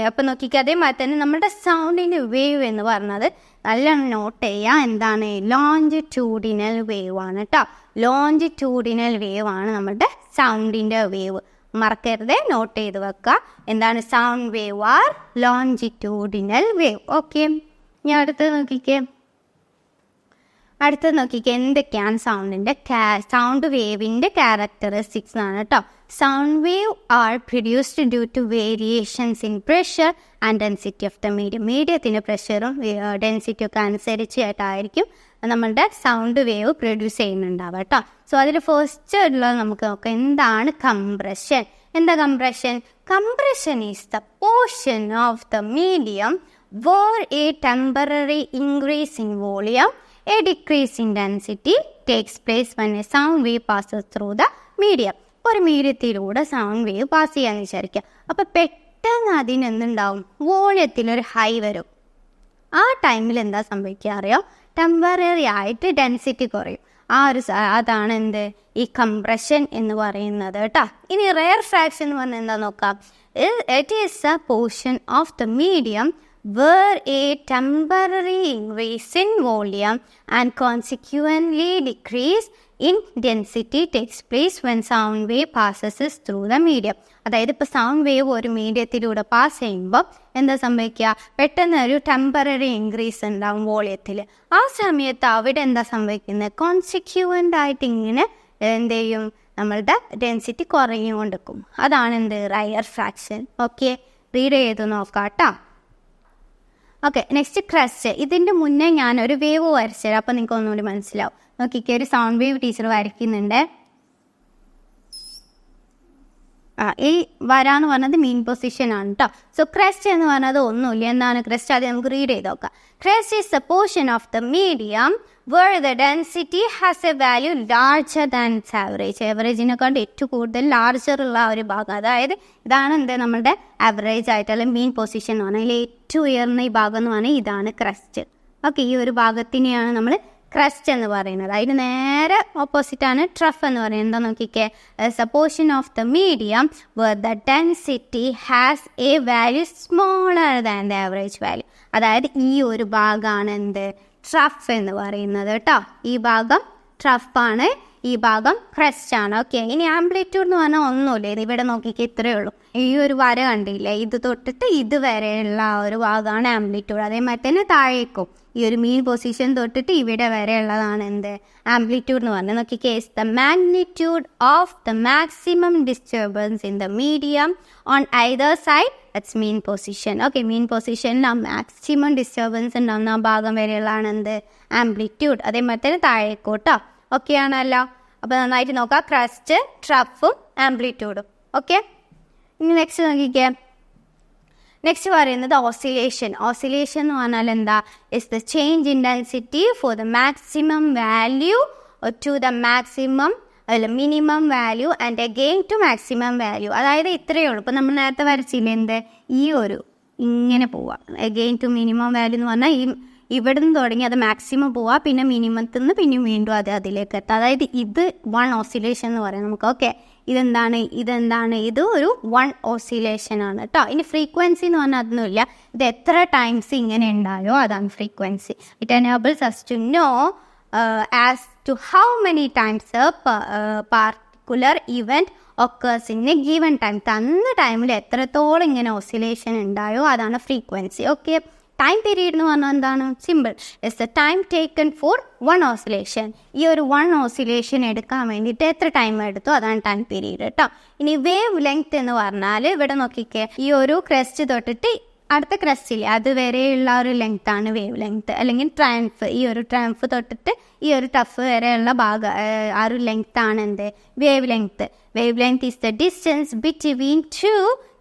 അപ്പം നോക്കിക്കുക, അതേമാതിരി തന്നെ നമ്മുടെ സൗണ്ടിൻ്റെ വേവ് എന്ന് പറഞ്ഞത് നല്ലോണം നോട്ട് ചെയ്യുക. എന്താണ്, ലോഞ്ചിറ്റ്യൂഡിനൽ വേവ് ആണ് കേട്ടോ. ലോഞ്ചിറ്റ്യൂഡിനൽ വേവ് ആണ് നമ്മുടെ സൗണ്ടിൻ്റെ വേവ്, മറക്കരുത്, നോട്ട് ചെയ്ത് വെക്കുക. എന്താണ് sound wave are longitudinal wave. Okay, ഞാൻ അടുത്ത് നോക്കിക്കേ, എന്തൊക്കെയാണ് സൗണ്ട് വേവിൻ്റെ ക്യാരക്ടറിസ്റ്റിക്സ് ആണ് കേട്ടോ. Sound wave are produced due to variations in pressure and density of the medium. മീഡിയത്തിൻ്റെ പ്രഷറും ഡെൻസിറ്റിയും ഒക്കെ അനുസരിച്ചായിട്ടായിരിക്കും നമ്മളുടെ സൗണ്ട് വേവ് പ്രൊഡ്യൂസ് ചെയ്യുന്നുണ്ടാവുക കേട്ടോ. സോ അതിൽ ഫസ്റ്റ് ഉള്ളത് നമുക്ക് നോക്കാം, എന്താണ് കംപ്രഷൻ. എന്താ compression? Compression is the portion of the medium where a temporary increase in volume, a decrease in density takes place when a sound wave passes through the medium. ഒരു മീഡിയത്തിലൂടെ sound wave pass ചെയ്യാന്ന് വിചാരിക്കുക. അപ്പോൾ പെട്ടെന്ന് അതിനെന്തുണ്ടാവും, വോളിയത്തിലൊരു high വരും. ആ ടൈമിൽ എന്താ സംഭവിക്കുക അറിയോ, ടെമ്പററി ആയിട്ട് ഡെൻസിറ്റി കുറയും. അതാണ് എന്ത്, ഈ കംപ്രഷൻ എന്ന് പറയുന്നത് കേട്ടോ. ഇനി റെയർ ഫ്രാക്ഷൻ എന്ന് പറഞ്ഞാൽ എന്താ നോക്കാം. It is a portion of the medium where a temporary increase in volume and consequently decrease in density takes place when sound wave passes through the medium. അതായത് ഇപ്പോൾ സൗണ്ട് വേവ് ഒരു മീഡിയത്തിലൂടെ pass ചെയ്യുമ്പോൾ എന്താ സംഭവിക്കുക, പെട്ടെന്ന് ഒരു ടെമ്പററി ഇൻക്രീസ് ഉണ്ടാവും വോളിയത്തിൽ. ആ സമയത്ത് അവിടെ എന്താ സംഭവിക്കുന്നത്, കോൺസിക്വൻ്റ് ആയിട്ട് ഇങ്ങനെ എന്ത് ചെയ്യും, നമ്മളുടെ ഡെൻസിറ്റി കുറഞ്ഞുകൊണ്ടിരിക്കും. അതാണ് എന്ത്, റയർ ഫ്രാക്ഷൻ. ഓക്കെ, റീഡ് ചെയ്ത് നോക്കാം കേട്ടോ. Okay, next crest. ഇതിൻ്റെ മുന്നേ ഞാൻ ഒരു വേവ് വരച്ചുതരാം, അപ്പോൾ നിങ്ങൾക്ക് ഒന്നുകൂടി മനസ്സിലാവും. നോക്കിക്കേ, ഒരു സൗണ്ട് വേവ് ടീച്ചർ വരയ്ക്കുന്നുണ്ട്. ഈ വരാന്ന് പറഞ്ഞത് മീൻ പൊസിഷൻ ആണ് കേട്ടോ. സോ ക്രസ്റ്റ് എന്ന് പറഞ്ഞത് ഒന്നുമില്ല. എന്താണ് ക്രസ്റ്റ്? അത് നമുക്ക് റീഡ് ചെയ്ത് നോക്കാം. Crest is a portion of the medium where the density has a value larger than its average. ആവറേജിനെക്കാണ്ട് ഏറ്റവും കൂടുതൽ ലാർജർ ഉള്ള ഒരു ഭാഗം, അതായത് ഇതാണ് നമ്മുടെ ആവറേജ് ആയിട്ടുള്ള മീൻ പൊസിഷൻ എന്ന് പറഞ്ഞാൽ ഏറ്റവും ഉയർന്ന ഈ ഭാഗം എന്ന് പറഞ്ഞാൽ ഇതാണ് ക്രസ്റ്റ്. ഓക്കെ, ഈ ഒരു ഭാഗത്തിനെയാണ് നമ്മൾ ക്രസ്റ്റ് എന്ന് പറയുന്നത്. അതിന് നേരെ ഓപ്പോസിറ്റാണ് ട്രഫ് എന്ന് പറയുന്നത്. എന്താ നോക്കിക്കേ, a portion of the medium where the density has a value smaller than the average value. അതായത് ഈ ഒരു ഭാഗമാണ് എന്ത്, ട്രഫ് എന്ന് പറയുന്നത് കേട്ടോ. ഈ ഭാഗം ട്രഫാണ്, ഈ ഭാഗം ക്രസ്റ്റ് ആണ്. ഓക്കെ, ഇനി ആംപ്ലിറ്റ്യൂഡ് എന്ന് പറഞ്ഞാൽ ഒന്നുമില്ല. ഇത് ഇവിടെ നോക്കിക്കേ, ഇത്രയേ ഉള്ളൂ. ഈ ഒരു വര കണ്ടില്ലേ, ഇത് തൊട്ടിട്ട് ഇത് വരെയുള്ള ഒരു ഭാഗമാണ് ആംപ്ലിറ്റ്യൂഡ്. അതേമാതിരി തന്നെ താഴേക്കും ഈ ഒരു മീൻ പൊസിഷൻ തൊട്ടിട്ട് ഇവിടെ വരെ ഉള്ളതാണ് എന്ത്, ആംപ്ലിറ്റ്യൂഡ് എന്ന് പറഞ്ഞാൽ. നോക്കിക്കേ, the magnitude of the maximum disturbance in the medium on either side that's mean position. Okay, mean പൊസിഷനിൽ ആ മാക്സിമം ഡിസ്റ്റർബൻസ് ഉണ്ടാകുന്ന ആ ഭാഗം വരെയുള്ളതാണ് എന്ത്, ആംപ്ലിറ്റ്യൂഡ്. അതേമാതിരി തന്നെ താഴേക്കോട്ടോ. ഓക്കെ ആണല്ലോ. അപ്പോൾ നന്നായിട്ട് നോക്കാം, ക്രസ്റ്റ്, ട്രഫും ആംപ്ലിറ്റ്യൂഡും. ഓക്കെ, ഇനി നെക്സ്റ്റ് നോക്കിക്കേ. നെക്സ്റ്റ് പറയുന്നത് ഓസിലേഷൻ. ഓസിലേഷൻ എന്ന് പറഞ്ഞാൽ എന്താ, is the change in density for the maximum value to the maximum minimum value and again to maximum value. അതായത് ഇത്രയേ ഉള്ളൂ. ഇപ്പോൾ നമ്മൾ നേരത്തെ വരച്ചില്ലേ എന്ത്, ഈ ഒരു ഇങ്ങനെ പോവാം. അഗെയിൻ ടു മിനിമം വാല്യൂ എന്ന് പറഞ്ഞാൽ ഇവിടെ നിന്ന് തുടങ്ങി അത് മാക്സിമം പോവാം, പിന്നെ മിനിമത്തിൽ നിന്ന് പിന്നെ വീണ്ടും അതിലേക്ക് എത്താം. അതായത് ഇത് വൺ ഓസിലേഷൻ എന്ന് പറയാം നമുക്ക്. ഓക്കെ, ഇതെന്താണ്, ഇത് ഒരു വൺ ഓസിലേഷൻ ആണ് കേട്ടോ. ഇനി ഫ്രീക്വൻസി എന്ന് പറഞ്ഞാൽ അതൊന്നുമില്ല, ഇത് എത്ര ടൈംസ് ഇങ്ങനെ ഉണ്ടായോ അതാണ് frequency. It enables us to know as to how many times a particular event occurs in a given time. തന്ന ടൈമിൽ എത്രത്തോളം ഇങ്ങനെ ഓസിലേഷൻ ഉണ്ടായോ അതാണ് ഫ്രീക്വൻസി. ഓക്കെ, ടൈം പീരീഡ് എന്ന് പറഞ്ഞാൽ എന്താണ്, simple, it's the time taken four one oscillation. ഈ ഒരു വൺ ഓസിലേഷൻ എടുക്കാൻ വേണ്ടിയിട്ട് എത്ര ടൈം എടുത്തോ അതാണ് ടൈം പീരീഡ് കേട്ടോ. ഇനി വേവ് ലെങ്ത് എന്ന് പറഞ്ഞാൽ ഇവിടെ നോക്കിക്കേ, ഈ ഒരു ക്രസ്റ്റ് തൊട്ടിട്ട് അടുത്ത ക്രസ്റ്റില്ലേ അതുവരെയുള്ള ഒരു ലെങ്ത് ആണ് വേവ് ലെങ്ത്, അല്ലെങ്കിൽ ട്രയംഫ്. ഈ ഒരു ട്രയംഫ് തൊട്ടിട്ട് ഈ ഒരു ടഫ് വരെയുള്ള ഭാഗം ആ ഒരു ലെങ്ത് ആണ് എന്ത്, wavelength. Wavelength is the distance between two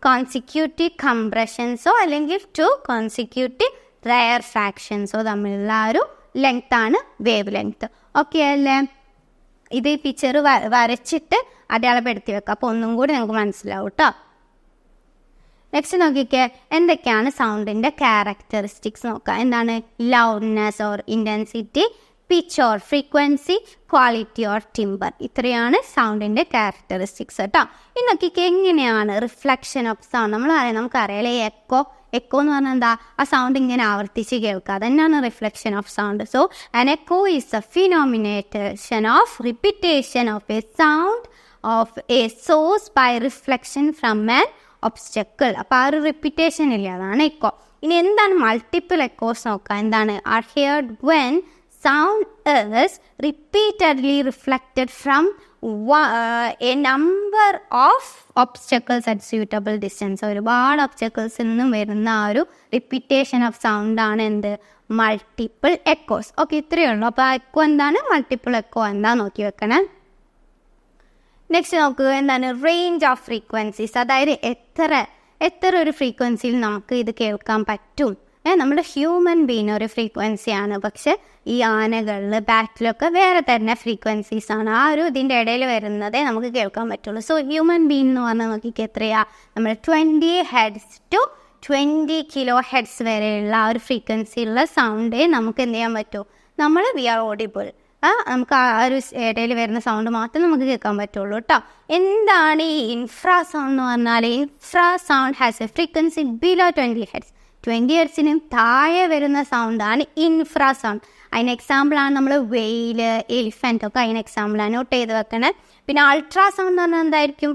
consecutive കംപ്രഷൻസോ അല്ലെങ്കിൽ ടു കോൺസിക്യൂട്ടീവ് റയർ ഫ്രാക്ഷൻസോ തമ്മിലുള്ള ഒരു ലെങ്ത് ആണ് വേവ് ലെങ്ത്. ഓക്കെ അല്ലേ? ഇത് ഈ പിക്ചർ വരച്ചിട്ട് അടയാളപ്പെടുത്തി വെക്കാം, അപ്പോൾ ഒന്നും കൂടി നമുക്ക് മനസ്സിലാവും കേട്ടോ. നെക്സ്റ്റ് നോക്കിക്കേ, എന്തൊക്കെയാണ് സൗണ്ടിൻ്റെ ക്യാരക്ടറിസ്റ്റിക്സ് നോക്കാം. എന്താണ്, loudness or intensity, pitch or frequency, quality or timbre. ഇത്രയാണ് സൗണ്ടിൻ്റെ ക്യാരക്ടറിസ്റ്റിക്സ് കേട്ടോ. ഇനി നോക്കിക്കേ, എങ്ങനെയാണ് റിഫ്ലക്ഷൻ ഓഫ് സൗണ്ട്. നമുക്കറിയാലേ എക്കോ എന്ന് പറഞ്ഞാൽ എന്താ, ആ സൗണ്ട് ഇങ്ങനെ ആവർത്തിച്ച് കേൾക്കുക, അതന്നെയാണ് reflection of sound. So an echo is a phenomenon of repetition of a sound of a source by reflection from an obstacle. അപ്പോൾ ആ ഒരു റിപ്പീറ്റേഷൻ ഇല്ല, അതാണ് എക്കോ. ഇനി എന്താണ് മൾട്ടിപ്പിൾ എക്കോസ് നോക്കാം. എന്താണ്, are heard when sound is repeatedly reflected from a number of obstacles at suitable distance. ഒരുപാട് ഒബ്സ്റ്റക്കിൾസിൽ നിന്നും വരുന്ന ആ ഒരു റിപ്പീറ്റേഷൻ ഓഫ് സൗണ്ടാണ് എന്ത്, മൾട്ടിപ്പിൾ എക്കോസ്. ഓക്കെ, ഇത്രയേ ഉള്ളൂ. അപ്പോൾ എക്കോ എന്താണ്, മൾട്ടിപ്പിൾ എക്കോ എന്താ നോക്കി വെക്കണേ. നെക്സ്റ്റ് നോക്കുക, എന്താണ് റേഞ്ച് ഓഫ് ഫ്രീക്വൻസീസ്. അതായത് എത്ര ഒരു ഫ്രീക്വൻസിയിൽ നമുക്ക് ഇത് കേൾക്കാൻ പറ്റും. നമ്മുടെ ഹ്യൂമൻ ബീൻ ഒരു ഫ്രീക്വൻസിയാണ്, പക്ഷെ ഈ ആനകളിൽ ബാറ്റിലൊക്കെ വേറെ തന്നെ ഫ്രീക്വൻസീസ് ആണ്. ആ ഒരു ഇതിൻ്റെ ഇടയിൽ വരുന്നതേ നമുക്ക് കേൾക്കാൻ പറ്റുള്ളൂ. സോ ഹ്യൂമൻ ബീൻ എന്ന് പറഞ്ഞാൽ നോക്കിക്ക് എത്രയാ, നമ്മൾ 20 Hz to 20 kHz വരെയുള്ള ആ ഒരു ഫ്രീക്വൻസിയുള്ള സൗണ്ടേ നമുക്ക് എന്ത് ചെയ്യാൻ പറ്റൂ, നമ്മൾ വി ആർ ഓഡിബിൾ. നമുക്ക് ആ ഒരു ഇടയിൽ വരുന്ന സൗണ്ട് മാത്രമേ നമുക്ക് കേൾക്കാൻ പറ്റുള്ളൂ കേട്ടോ. എന്താണ് ഈ ഇൻഫ്രാ സൗണ്ട് എന്ന് പറഞ്ഞാൽ, infra sound has A frequency below 20 Hz. 20 Hz താഴെ വരുന്ന സൗണ്ടാണ് ഇൻഫ്രാ സൗണ്ട്. അതിന് എക്സാമ്പിളാണ് നമ്മൾ വെയിൽ, എലിഫൻ്റ് ഒക്കെ അതിന് എക്സാമ്പിളാണ്, നോട്ട് ചെയ്ത് വെക്കണേ. പിന്നെ അൾട്രാ സൗണ്ട് എന്ന് പറഞ്ഞാൽ എന്തായിരിക്കും,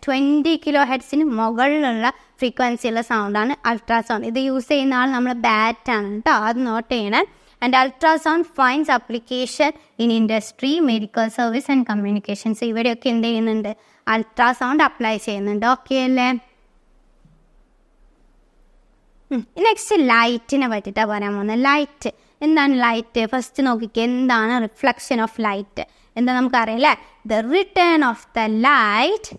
20 kHz മുകളിലുള്ള ഫ്രീക്വൻസിയുള്ള സൗണ്ടാണ് അൾട്രാ സൗണ്ട്. ഇത് യൂസ് ചെയ്യുന്ന ആൾ നമ്മൾ ബാറ്റാണ് കേട്ടോ, അത് നോട്ട് ചെയ്യണേ. And ultrasound finds application in industry, medical service and communications. ഇവിടെയൊക്കെ എന്ത് ചെയ്യുന്നുണ്ട്, അൾട്രാസൗണ്ട് അപ്ലൈ ചെയ്യുന്നുണ്ട്. ഓക്കെ അല്ലേ? നെക്സ്റ്റ് ലൈറ്റിനെ പറ്റിയിട്ടാണ് പറയാൻ പോകുന്നത്. ലൈറ്റ് എന്താണ്? ലൈറ്റ് ഫസ്റ്റ് നോക്കിക്കേ, എന്താണ് റിഫ്ലക്ഷൻ ഓഫ് ലൈറ്റ്? എന്താ നമുക്കറിയാം അല്ലേ? The return of the light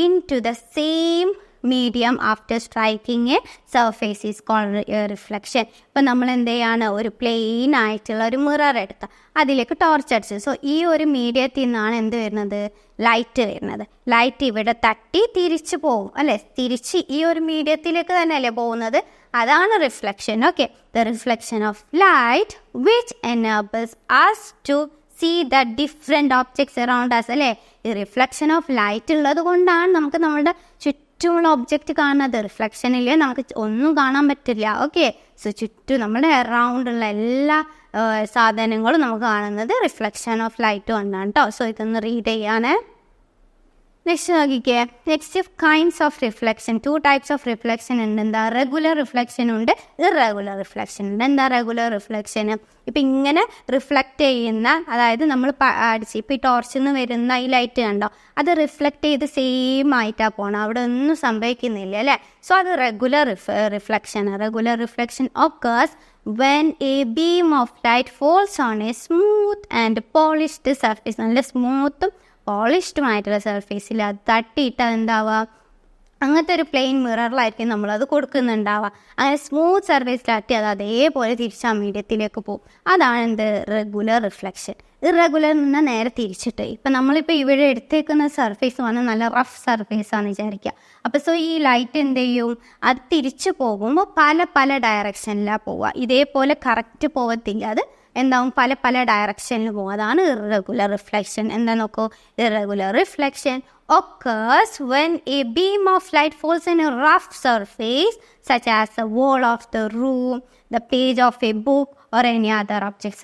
into the same medium after striking a surface is called reflection. ഇപ്പം നമ്മൾ എന്ത് ചെയ്യാണ്? ഒരു പ്ലെയിൻ ആയിട്ടുള്ള ഒരു മിറർ എടുത്ത് അതിലേക്ക് ടോർച്ച് അടിച്ച്, സോ ഈ ഒരു മീഡിയത്തിൽ നിന്നാണ് എന്ത് വരുന്നത്? ലൈറ്റ് വരുന്നത്. ലൈറ്റ് ഇവിടെ തട്ടി തിരിച്ചു പോകും അല്ലേ? തിരിച്ച് ഈ ഒരു മീഡിയത്തിലേക്ക് തന്നെയല്ലേ പോകുന്നത്? അതാണ് reflection. Okay, the reflection of light which enables us to see the different objects around us അല്ലേ? ഈ റിഫ്ലക്ഷൻ ഓഫ് ലൈറ്റ് ഉള്ളത് കൊണ്ടാണ് നമുക്ക് നമ്മുടെ ചുറ്റുമുള്ള ഒബ്ജക്റ്റ് കാണുന്നത്. റിഫ്ലക്ഷൻ ഇല്ലേ നമുക്ക് ഒന്നും കാണാൻ പറ്റില്ല. ഓക്കെ, സോ ചുറ്റും നമ്മുടെ അറൗണ്ടുള്ള എല്ലാ സാധനങ്ങളും നമുക്ക് കാണുന്നത് റിഫ്ലക്ഷൻ ഓഫ് ലൈറ്റ് കൊണ്ടാണ് കേട്ടോ. സോ ഇതൊന്ന് റീഡ് ചെയ്യാണ്. നെക്സ്റ്റ് നോക്കിക്കേ, next kinds of reflection. 2 types of reflection ഉണ്ട്. എന്താ? റെഗുലർ റിഫ്ലക്ഷൻ ഉണ്ട്, ഇറഗുലർ റിഫ്ലക്ഷൻ ഉണ്ട്. എന്താ റെഗുലർ റിഫ്ലക്ഷൻ? ഇപ്പം ഇങ്ങനെ റിഫ്ലക്റ്റ് ചെയ്യുന്ന, അതായത് നമ്മൾ അടിച്ച് ഇപ്പം ഈ ടോർച്ചിൽ നിന്ന് വരുന്ന ഈ ലൈറ്റ് കണ്ടോ, അത് റിഫ്ലക്റ്റ് ചെയ്ത് സെയിം ആയിട്ടാണ് പോകണം, അവിടെ ഒന്നും സംഭവിക്കുന്നില്ല അല്ലേ? സോ അത് regular reflection. Regular reflection occurs when a beam of light falls on a smooth and polished surface. നല്ല സ്മൂത്തും പോളിഷ്ഡുമായിട്ടുള്ള സർഫേസിൽ അത് തട്ടിയിട്ട് അതെന്താവുക? അങ്ങനത്തെ ഒരു പ്ലെയിൻ മിററിലായിരിക്കും നമ്മളത് കൊടുക്കുന്നുണ്ടാവുക. അങ്ങനെ സ്മൂത്ത് സർഫേസിൽ തട്ടി അത് അതേപോലെ തിരിച്ച് ആ മീഡിയത്തിലേക്ക് പോകും. അതാണ് എന്ത്? Regular reflection. ഇറഗുലർ നിന്ന് നേരെ തിരിച്ചിട്ട്, ഇപ്പം നമ്മളിപ്പോൾ ഇവിടെ എടുത്തേക്കുന്ന സർഫേസ് പറഞ്ഞാൽ നല്ല റഫ് സർഫേസാണെന്ന് വിചാരിക്കുക. അപ്പോൾ സോ ഈ ലൈറ്റ് എന്ത് ചെയ്യും? അത് തിരിച്ചു പോകുമ്പോൾ പല പല ഡയറക്ഷനിലാണ് പോവുക. ഇതേപോലെ കറക്റ്റ് പോകത്തില്ല, അത് എന്താവും? പല പല ഡയറക്ഷനിൽ പോകും. അതാണ് ഇറഗുലർ റിഫ്ലക്ഷൻ. എന്താ നോക്കൂ, irregular reflection occurs when a beam of light falls in a rough surface such as the wall of the room, the page of a book or any other object.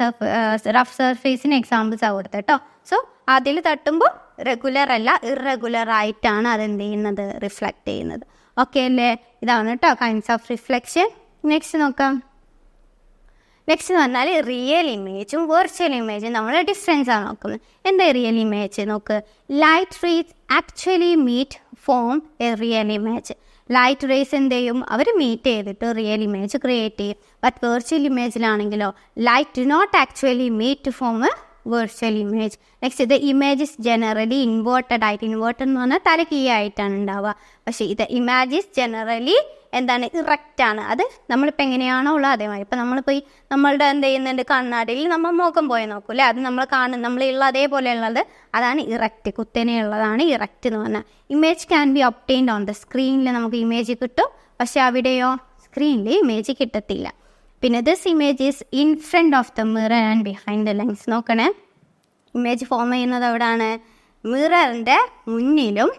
Rough സർഫേസിന് examples ആ കൊടുത്തത് കേട്ടോ. So അതിൽ തട്ടുമ്പോൾ regular അല്ല, irregular ആയിട്ടാണ് അതെന്ത് ചെയ്യുന്നത്? Reflect ചെയ്യുന്നത്. ഓക്കെ അല്ലേ? ഇതാണ് കേട്ടോ കൈൻഡ്സ് ഓഫ് റിഫ്ലക്ഷൻ. നെക്സ്റ്റ് നോക്കാം. നെക്സ്റ്റ് എന്ന് പറഞ്ഞാൽ റിയൽ ഇമേജും വെർച്വൽ ഇമേജും നമ്മൾ ഡിഫറൻസ് ആണ് നോക്കുന്നത്. എന്താ റിയൽ ഇമേജ്? നോക്ക്, light rays actually meet form a real image. Light rays എന്ത് ചെയ്യും? അവർ മീറ്റ് ചെയ്തിട്ട് റിയൽ ഇമേജ് ക്രിയേറ്റ് ചെയ്യും. ബട്ട് വെർച്വൽ ഇമേജിലാണെങ്കിലോ light do not actually meet form a virtual image. Next, ഇത് ഇമേജ് ഇസ് ജനറലി ഇൻവേർട്ടഡ് ആയിട്ട്, inverted എന്ന് പറഞ്ഞാൽ തലകീയായിട്ടാണ് ഉണ്ടാവുക. പക്ഷേ ഇത് ഇമേജ് ഇസ് ജനറലി എന്താണ്? ഇറക്റ്റ് ആണ്. അത് നമ്മളിപ്പോൾ എങ്ങനെയാണോ ഉള്ളത് അതേമാതിരി. ഇപ്പം നമ്മളിപ്പോൾ ഈ നമ്മളുടെ എന്ത് ചെയ്യുന്നുണ്ട്? കണ്ണാടിയിൽ നമ്മൾ മുഖം പോയി നോക്കൂല്ലേ, അത് നമ്മൾ നമ്മളുള്ള അതേപോലെ ഉള്ളത് അതാണ് ഇറക്റ്റ്, കുത്തനെയുള്ളതാണ് ഇറക്റ്റ് എന്ന് പറഞ്ഞാൽ. Image can be obtained on the സ്ക്രീനിൽ നമുക്ക് ഇമേജ് കിട്ടും, പക്ഷേ അവിടെയോ സ്ക്രീനിൽ ഇമേജ് കിട്ടത്തില്ല. പിന്നെ this image is in front of the mirror and behind the lens. നോക്കണേ, ഇമേജ് ഫോം ചെയ്യുന്നത് എവിടെയാണ്? മിററിൻ്റെ മുന്നിലും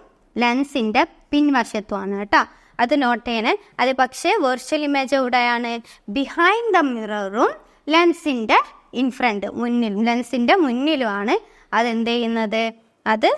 ലെൻസിൻ്റെ പിൻവശത്തുമാണ് കേട്ടോ. അത് നോട്ട് ചെയ്യണേ. അത് പക്ഷേ വെർച്വൽ ഇമേജ് എവിടെയാണ്? ബിഹൈൻഡ് ദ മിററും ലെൻസിൻ്റെ ഇൻ ഫ്രണ്ട് മുന്നിലും, ലെൻസിൻ്റെ മുന്നിലുമാണ് അതെന്ത് ചെയ്യുന്നത്? അത്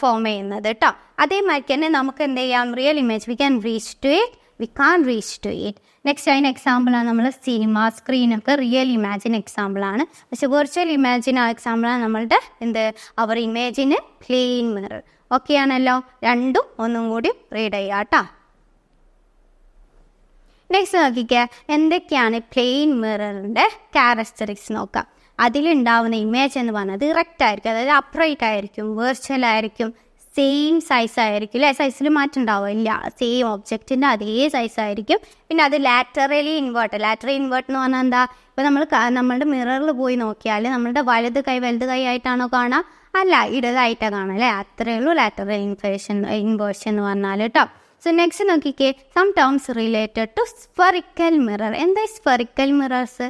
ഫോം ചെയ്യുന്നത് കേട്ടോ. അതേമാതിരി തന്നെ നമുക്ക് എന്ത് ചെയ്യാം? Real image we can reach to it, we can reach to it. Next അതിന് എക്സാമ്പിളാണ് നമ്മൾ സിനിമ സ്ക്രീനൊക്കെ റിയൽ ഇമാജിന് എക്സാമ്പിളാണ്. പക്ഷെ വെർച്വൽ ഇമാജിന് എക്സാമ്പിളാണ് നമ്മളുടെ എന്ത്? അവർ ഇമേജിന് പ്ലെയിൻ മിറർ. ഓക്കെ ആണല്ലോ? രണ്ടും ഒന്നും കൂടി റീഡ് ചെയ്യാം കേട്ടോ. നെക്സ്റ്റ് നോക്കിക്കുക, എന്തൊക്കെയാണ് പ്ലെയിൻ മിററിൻ്റെ ക്യാരക്ടറിസ്റ്റിക്സ് നോക്കാം. അതിലുണ്ടാവുന്ന ഇമേജ് എന്ന് പറഞ്ഞത് ഇറക്റ്റ് ആയിരിക്കും, അതായത് അപ്രൈറ്റ് ആയിരിക്കും, വെർച്വൽ ആയിരിക്കും, സെയിം സൈസ് ആയിരിക്കും അല്ലേ? സൈസിൽ മാറ്റം ഉണ്ടാവും ഇല്ല, സെയിം ഒബ്ജക്റ്റിൻ്റെ അതേ സൈസ് ആയിരിക്കും. പിന്നെ അത് ലാറ്ററലി ഇൻവേർട്ട്. ലാറ്ററലി ഇൻവേർട്ട് എന്ന് പറഞ്ഞാൽ എന്താ? ഇപ്പോൾ നമ്മളുടെ മിററിൽ പോയി നോക്കിയാൽ നമ്മളുടെ വലത് കൈ ആയിട്ടാണോ കാണുക? അല്ല, ഇടതായിട്ടാണ് കാണുക അല്ലേ? അത്രയേ ഉള്ളൂ ലാറ്ററൽ ഇൻവേർഷൻ എന്ന് പറഞ്ഞാൽ കേട്ടോ. സോ നെക്സ്റ്റ് നോക്കിക്കേ, some terms related to spherical mirror. എന്താ സ്ഫെറിക്കൽ മിറേഴ്സ്?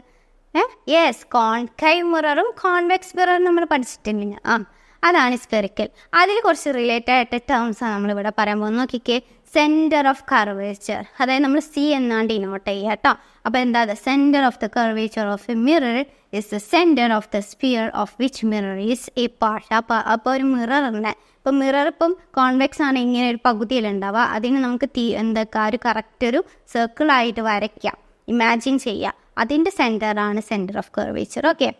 യെസ്, കോൺകേവ് മിററും കോൺവെക്സ് മിററും നമ്മൾ പഠിച്ചിട്ടില്ല. അതാണ് സ്ഫെറിക്കൽ. അതിൽ കുറച്ച് റിലേറ്റഡ് ആയിട്ട് ടേംസാണ് നമ്മളിവിടെ പറയാൻ പോകുന്നത്. നോക്കിക്കേ, സെൻറ്റർ ഓഫ് കർവേച്ചർ, അതായത് നമ്മൾ സി എന്നാണ്ട് ഇനോട്ട് ചെയ്യുക കേട്ടോ. അപ്പോൾ എന്താ? The centre of the curvature of A mirror is the centre of the sphere of which mirror is a part. അപ്പോൾ ഒരു മിററിൻ്റെ ഇപ്പം മിറർ ഇപ്പം കോൺവെക്സ് ആണ്, ഇങ്ങനെ ഒരു പകുതിയിലുണ്ടാവുക. അതിന് നമുക്ക് ഒരു കറക്റ്റ് ഒരു സർക്കിളായിട്ട് വരയ്ക്കാം, ഇമാജിൻ ചെയ്യാം. അതിൻ്റെ സെൻറ്ററാണ് സെൻറ്റർ ഓഫ് കർവേച്ചർ. ഓക്കെ,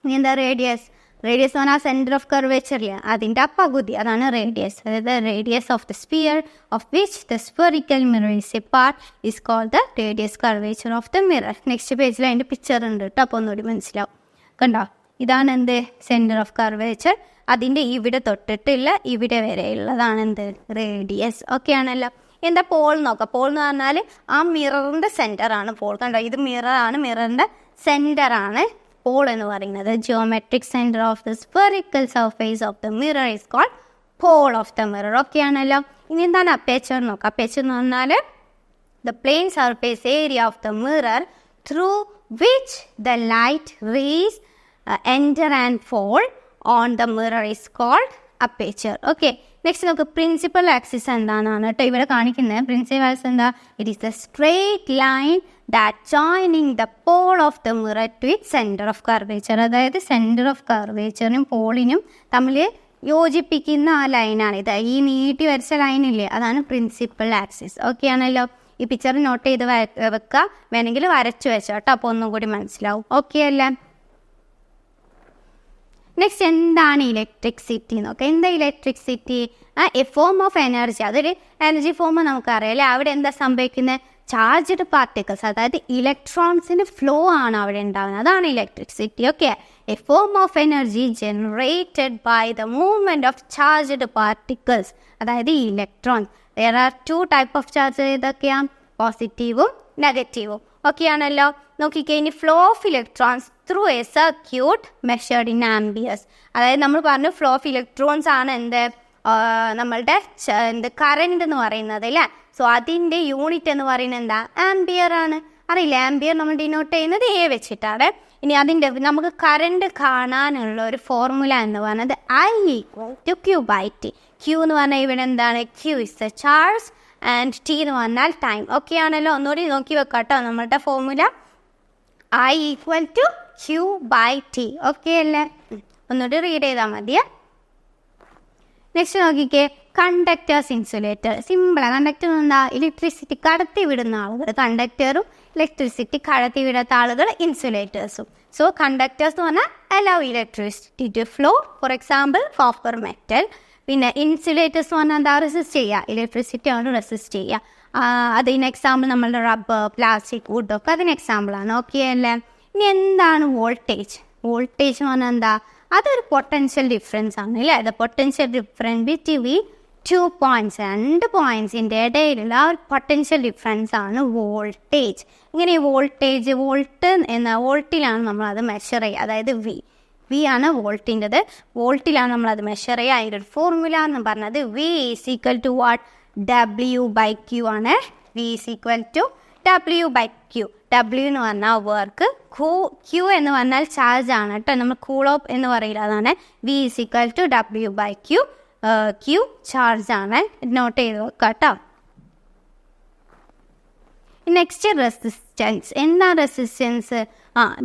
എന്താ? റേഡിയസ്. റേഡിയസ് എന്ന് പറഞ്ഞാൽ സെൻറ്റർ ഓഫ് കർവേച്ചർ ഇല്ല, അതിൻ്റെ ആ പകുതി, അതാണ് റേഡിയസ്. അതായത് radius of the sphere of which the spherical mirror is a part is called the radius curvature of the mirror. Next പേജിൽ അതിൻ്റെ പിക്ചർ ഉണ്ട് കേട്ടോ, അപ്പോൾ ഒന്നുകൂടി മനസ്സിലാവും. കണ്ടോ, ഇതാണ് എന്ത് സെൻറ്റർ ഓഫ് കർവേച്ചർ. അതിൻ്റെ ഇവിടെ തൊട്ടിട്ടില്ല ഇവിടെ വരെയുള്ളതാണ് എന്ത് റേഡിയസ്. ഓക്കെ ആണല്ലോ. എന്താ പോൾ നോക്കാം. പോൾ എന്ന് പറഞ്ഞാൽ ആ മിററിൻ്റെ സെൻറ്ററാണ് പോൾ. കണ്ടോ, ഇത് മിററാണ്, മിററിൻ്റെ സെൻറ്ററാണ് പോൾ എന്ന് പറയുന്നത്. Geometric centre of the spherical surface of the mirror is called pole of the mirror. Okay ആണല്ലോ. ഇനി എന്താണ് അപ്പേച്ചർ നോക്കാം. അപ്പേച്ചർ എന്ന് പറഞ്ഞാൽ the plane surface area of the mirror through which the light rays enter and fall on the mirror is called aperture. Okay, next നമുക്ക് principal axis എന്താണെന്നാണ് കേട്ടോ ഇവിടെ കാണിക്കുന്നത്. പ്രിൻസിപ്പൽ ആക്സിസ് എന്താ? It is the straight line that joining the Paul of the mirror to it centre of curvature. അതായത് centre of കർവേച്ചറിനും പോളിനും തമ്മിൽ യോജിപ്പിക്കുന്ന ആ ലൈനാണ് ഇത്. ഈ നീട്ടി വരച്ച ലൈനില്ലേ, അതാണ് പ്രിൻസിപ്പൽ ആക്സിസ്. ഓക്കെ ആണല്ലോ. ഈ പിക്ചർ നോട്ട് ചെയ്ത് വെക്കുക, വേണമെങ്കിൽ വരച്ചു വെച്ചോ കേട്ടോ, അപ്പോൾ ഒന്നും കൂടി മനസ്സിലാവും. ഓക്കെ അല്ലേ. നെക്സ്റ്റ് എന്താണ് ഇലക്ട്രിസിറ്റി നോക്കാം. എന്താ electricity? A form of energy. അതൊരു എനർജി ഫോം നമുക്കറിയാം അല്ലേ. അവിടെ എന്താ സംഭവിക്കുന്നത്? ചാർജ്ഡ് പാർട്ടിക്കിൾസ്, അതായത് ഇലക്ട്രോൺസിന് ഫ്ലോ ആണ് അവിടെ ഉണ്ടാകുന്നത്, അതാണ് electricity. Okay, a form of energy generated by the movement of charged particles, അതായത് electrons. There are 2 type of charge. ഏതൊക്കെയാണ്? പോസിറ്റീവും നെഗറ്റീവും. ഓക്കെ ആണല്ലോ. നോക്കിക്കേ, ഇനി flow of electrons through a circuit measured in amperes. അതായത് നമ്മൾ പറഞ്ഞു ഫ്ലോ ഓഫ് ഇലക്ട്രോൺസ് ആണ് നമ്മളുടെ കറണ്ട് എന്ന് പറയുന്നത് അല്ലേ. സോ അതിൻ്റെ യൂണിറ്റ് എന്ന് പറയുന്നത് എന്താ? ആംബിയർ ആണ്. അറിയില്ല, ആംബിയർ നമ്മൾ ഡിനോട്ട് ചെയ്യുന്നത് എ വെച്ചിട്ടാണ്. ഇനി അതിൻ്റെ നമുക്ക് കറണ്ട് കാണാനുള്ള ഒരു ഫോർമുല എന്ന് പറയുന്നത് I=Q/T. Q എന്ന് പറഞ്ഞാൽ ഇവിടെ എന്താണ്? Q is the charge and T എന്ന് പറഞ്ഞാൽ ടൈം. ഓക്കെ ആണല്ലോ. ഒന്നുകൂടി നോക്കി വെക്കാം കേട്ടോ നമ്മളുടെ ഫോർമുല. I=Q/T. ഓക്കെ അല്ലേ? ഒന്നുകൂടി റീഡ് ചെയ്താൽ മതിയേ. നെക്സ്റ്റ് നോക്കിക്കേ, കണ്ടക്ടേഴ്സ്, ഇൻസുലേറ്റർ. സിമ്പിളാണ്. കണ്ടക്ടർ എന്താ? ഇലക്ട്രിസിറ്റി കടത്തി വിടുന്ന ആളുകൾ കണ്ടക്ടറും, ഇലക്ട്രിസിറ്റി കടത്തി വിടാത്ത ആളുകൾ ഇൻസുലേറ്റേഴ്സും. സോ കണ്ടക്ടേഴ്സ് എന്ന് പറഞ്ഞാൽ allow electricity to flow, for example copper metal. പിന്നെ ഇൻസുലേറ്റേഴ്സ് എന്ന് പറഞ്ഞാൽ എന്താ? റെസിസ്റ്റ് ചെയ്യുക, ഇലക്ട്രിസിറ്റി ആണ് റെസിസ്റ്റ് ചെയ്യുക. അതിന് എക്സാമ്പിൾ നമ്മളുടെ റബ്ബർ, പ്ലാസ്റ്റിക്, വുഡൊക്കെ അതിന് എക്സാമ്പിളാണ്. ഓക്കെ അല്ലേ. ഇനി എന്താണ് വോൾട്ടേജ്? വോൾട്ടേജ് എന്ന് പറഞ്ഞാൽ എന്താ? അതൊരു പൊട്ടൻഷ്യൽ ഡിഫറൻസ് ആണ് അല്ലേ. The potential difference between 2 points, 2 പോയിൻറ്റ്സിൻ്റെ ഇടയിലുള്ള ആ ഒരു പൊട്ടൻഷ്യൽ ഡിഫറൻസ് ആണ് വോൾട്ടേജ്. ഇങ്ങനെ വോൾട്ടേജ്, വോൾട്ടിലാണ് നമ്മളത് മെഷർ ചെയ്യുക. അതായത് വി ആണ് വോൾട്ടിൻ്റെത്, വോൾട്ടിലാണ് നമ്മളത് മെഷർ ചെയ്യുക. അതിൻ്റെ ഒരു ഫോർമുല എന്ന് പറഞ്ഞത് V=what? W/Q ആണ്. V=W/Q. W എന്ന് പറഞ്ഞാൽ വർക്ക്, Q എന്ന് പറഞ്ഞാൽ ചാർജ് ആണ് കേട്ടോ. നമ്മൾ കൂളോപ്പ് എന്ന് പറയില്ല, അതാണ് V=W/Q. Q ചാർജ് ആണ്. നോട്ട് ചെയ്ത് വെക്കാം കേട്ടോ. Next resistance. എന്താ resistance?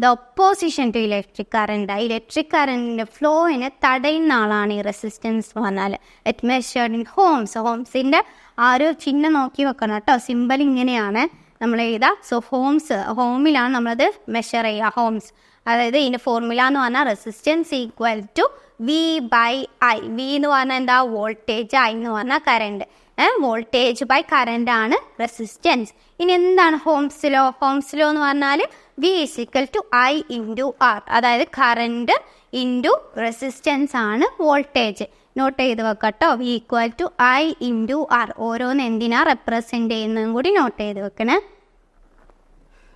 The opposition to electric current. Electric കറണ്ടിൻ്റെ ഫ്ലോയിനെ തടയുന്ന ആളാണ് ഈ റെസിസ്റ്റൻസ് എന്ന് പറഞ്ഞാൽ. It measured in ohms. ഹോംസിൻ്റെ ആ ഒരു ചിഹ്നം നോക്കി വെക്കണം കേട്ടോ. സിമ്പൽ ഇങ്ങനെയാണ് നമ്മൾ എഴുതാം. സോ ഹോമിലാണ് നമ്മളത് മെഷർ ചെയ്യുക, ഹോംസ്. അതായത് ഇതിൻ്റെ ഫോർമുല എന്ന് പറഞ്ഞാൽ റെസിസ്റ്റൻസ് = V/I. V എന്ന് പറഞ്ഞാൽ എന്താ? വോൾട്ടേജ്. I എന്ന് പറഞ്ഞാൽ കറണ്ട്. വോൾട്ടേജ് ബൈ കറണ്ട് ആണ് റെസിസ്റ്റൻസ്. ഇനി എന്താണ് ഹോംസ് ലോ? ഹോംസ് ലോ എന്ന് പറഞ്ഞാൽ V=I/R. അതായത് കറണ്ട് ഇൻറ്റു റെസിസ്റ്റൻസ് ആണ് വോൾട്ടേജ്. നോട്ട് ചെയ്ത് വെക്കട്ടോ. V=I/R. ഓരോന്ന് എന്തിനാണ് റെപ്രസെൻ്റ് ചെയ്യുന്നതും കൂടി നോട്ട് ചെയ്ത് വെക്കണേ.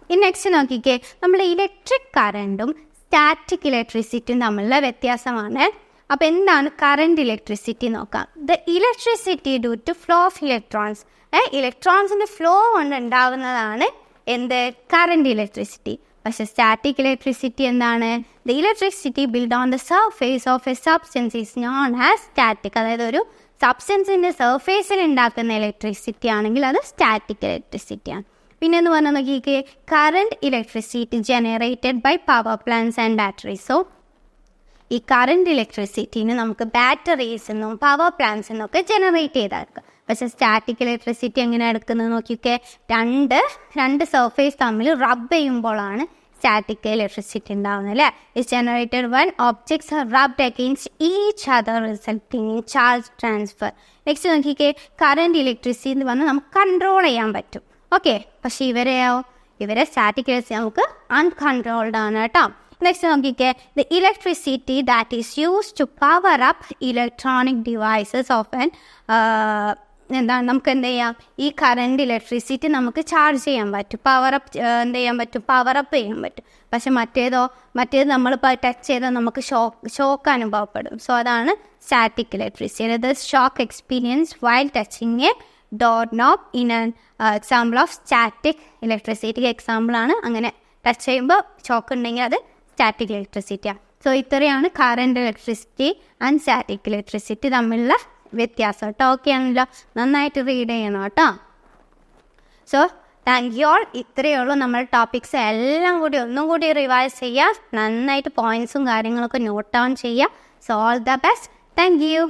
ഇനി നെക്സ്റ്റ് നോക്കിക്കേ, നമ്മൾ ഇലക്ട്രിക് കറണ്ടും സ്റ്റാറ്റിക് ഇലക്ട്രിസിറ്റിയും തമ്മിലുള്ള വ്യത്യാസമാണ്. അപ്പോൾ എന്താണ് കറണ്ട് ഇലക്ട്രിസിറ്റി നോക്കാം. The electricity due to flow of electrons. ഇലക്ട്രോൺസിൻ്റെ ഫ്ലോ കൊണ്ട് ഉണ്ടാകുന്നതാണ് എന്ത്? Current electricity. പക്ഷേ സ്റ്റാറ്റിക് ഇലക്ട്രിസിറ്റി എന്താണ്? The electricity build on the surface of a substance is known as static. അതായത് ഒരു സബ്സ്റ്റൻസിൻ്റെ സർഫേസിൽ ഉണ്ടാക്കുന്ന ഇലക്ട്രിസിറ്റി ആണെങ്കിൽ അത് സ്റ്റാറ്റിക് ഇലക്ട്രിസിറ്റിയാണ്. പിന്നെ എന്ന് പറഞ്ഞാൽ നോക്കിക്കേ, current electricity generated by power plants and batteries. So ഈ കറണ്ട് ഇലക്ട്രിസിറ്റിന് നമുക്ക് ബാറ്ററീസ് നിന്നും പവർ പ്ലാന്റ്സ് നിന്നൊക്കെ ജനറേറ്റ് ചെയ്തെടുക്കാം. പക്ഷേ സ്റ്റാറ്റിക് ഇലക്ട്രിസിറ്റി എങ്ങനെ എടുക്കുന്നത് നോക്കിയൊക്കെ, രണ്ട് സർഫേസ് തമ്മിൽ റബ്ബ് ചെയ്യുമ്പോഴാണ് സ്റ്റാറ്റിക് ഇലക്ട്രിസിറ്റി ഉണ്ടാവുന്നത് അല്ലേ. Is generated when objects are rubbed against each other resulting in charge transfer. Next നോക്കിക്കേ, കറണ്ട് ഇലക്ട്രിസിറ്റി എന്ന് പറഞ്ഞാൽ നമുക്ക് കൺട്രോൾ ചെയ്യാൻ പറ്റും. ഓക്കെ, പക്ഷേ ഇവരെ സ്റ്റാറ്റിക് ഇലക്ട്രിസിറ്റി നമുക്ക് അൺകൺട്രോൾഡ് ആണ് കേട്ടോ. നെക്സ്റ്റ് നോക്കിക്കേ, the electricity that is use to power up electronic devices of എന്താണ് നമുക്ക് എന്ത് ചെയ്യാം, ഈ കറണ്ട് ഇലക്ട്രിസിറ്റി നമുക്ക് ചാർജ് ചെയ്യാൻ പറ്റും, പവറപ്പ് ചെയ്യാൻ പറ്റും. പക്ഷെ മറ്റേത് നമ്മളിപ്പോൾ ടച്ച് ചെയ്താൽ നമുക്ക് ഷോക്ക് അനുഭവപ്പെടും. സോ അതാണ് static electricity. The shock experience while touching A door knob in an example of static electricity എക്സാമ്പിളാണ്. അങ്ങനെ ടച്ച് ചെയ്യുമ്പോൾ ഷോക്ക് ഉണ്ടെങ്കിൽ അത് സ്റ്റാറ്റിക് ഇലക്ട്രിസിറ്റിയാണ്. സോ ഇത്രയാണ് current electricity and static electricity തമ്മിലുള്ള വ്യത്യാസം കേട്ടോ. ഓക്കെ ആണല്ലോ, നന്നായിട്ട് റീഡ് ചെയ്യണം കേട്ടോ. So thank you all. ഇത്രയേ ഉള്ളൂ നമ്മൾ ടോപ്പിക്സ് എല്ലാം കൂടി ഒന്നും കൂടി റിവൈസ് ചെയ്യുക, നന്നായിട്ട് പോയിൻറ്റ്സും കാര്യങ്ങളൊക്കെ നോട്ട് ഡൗൺ ചെയ്യുക. So all the best. Thank you.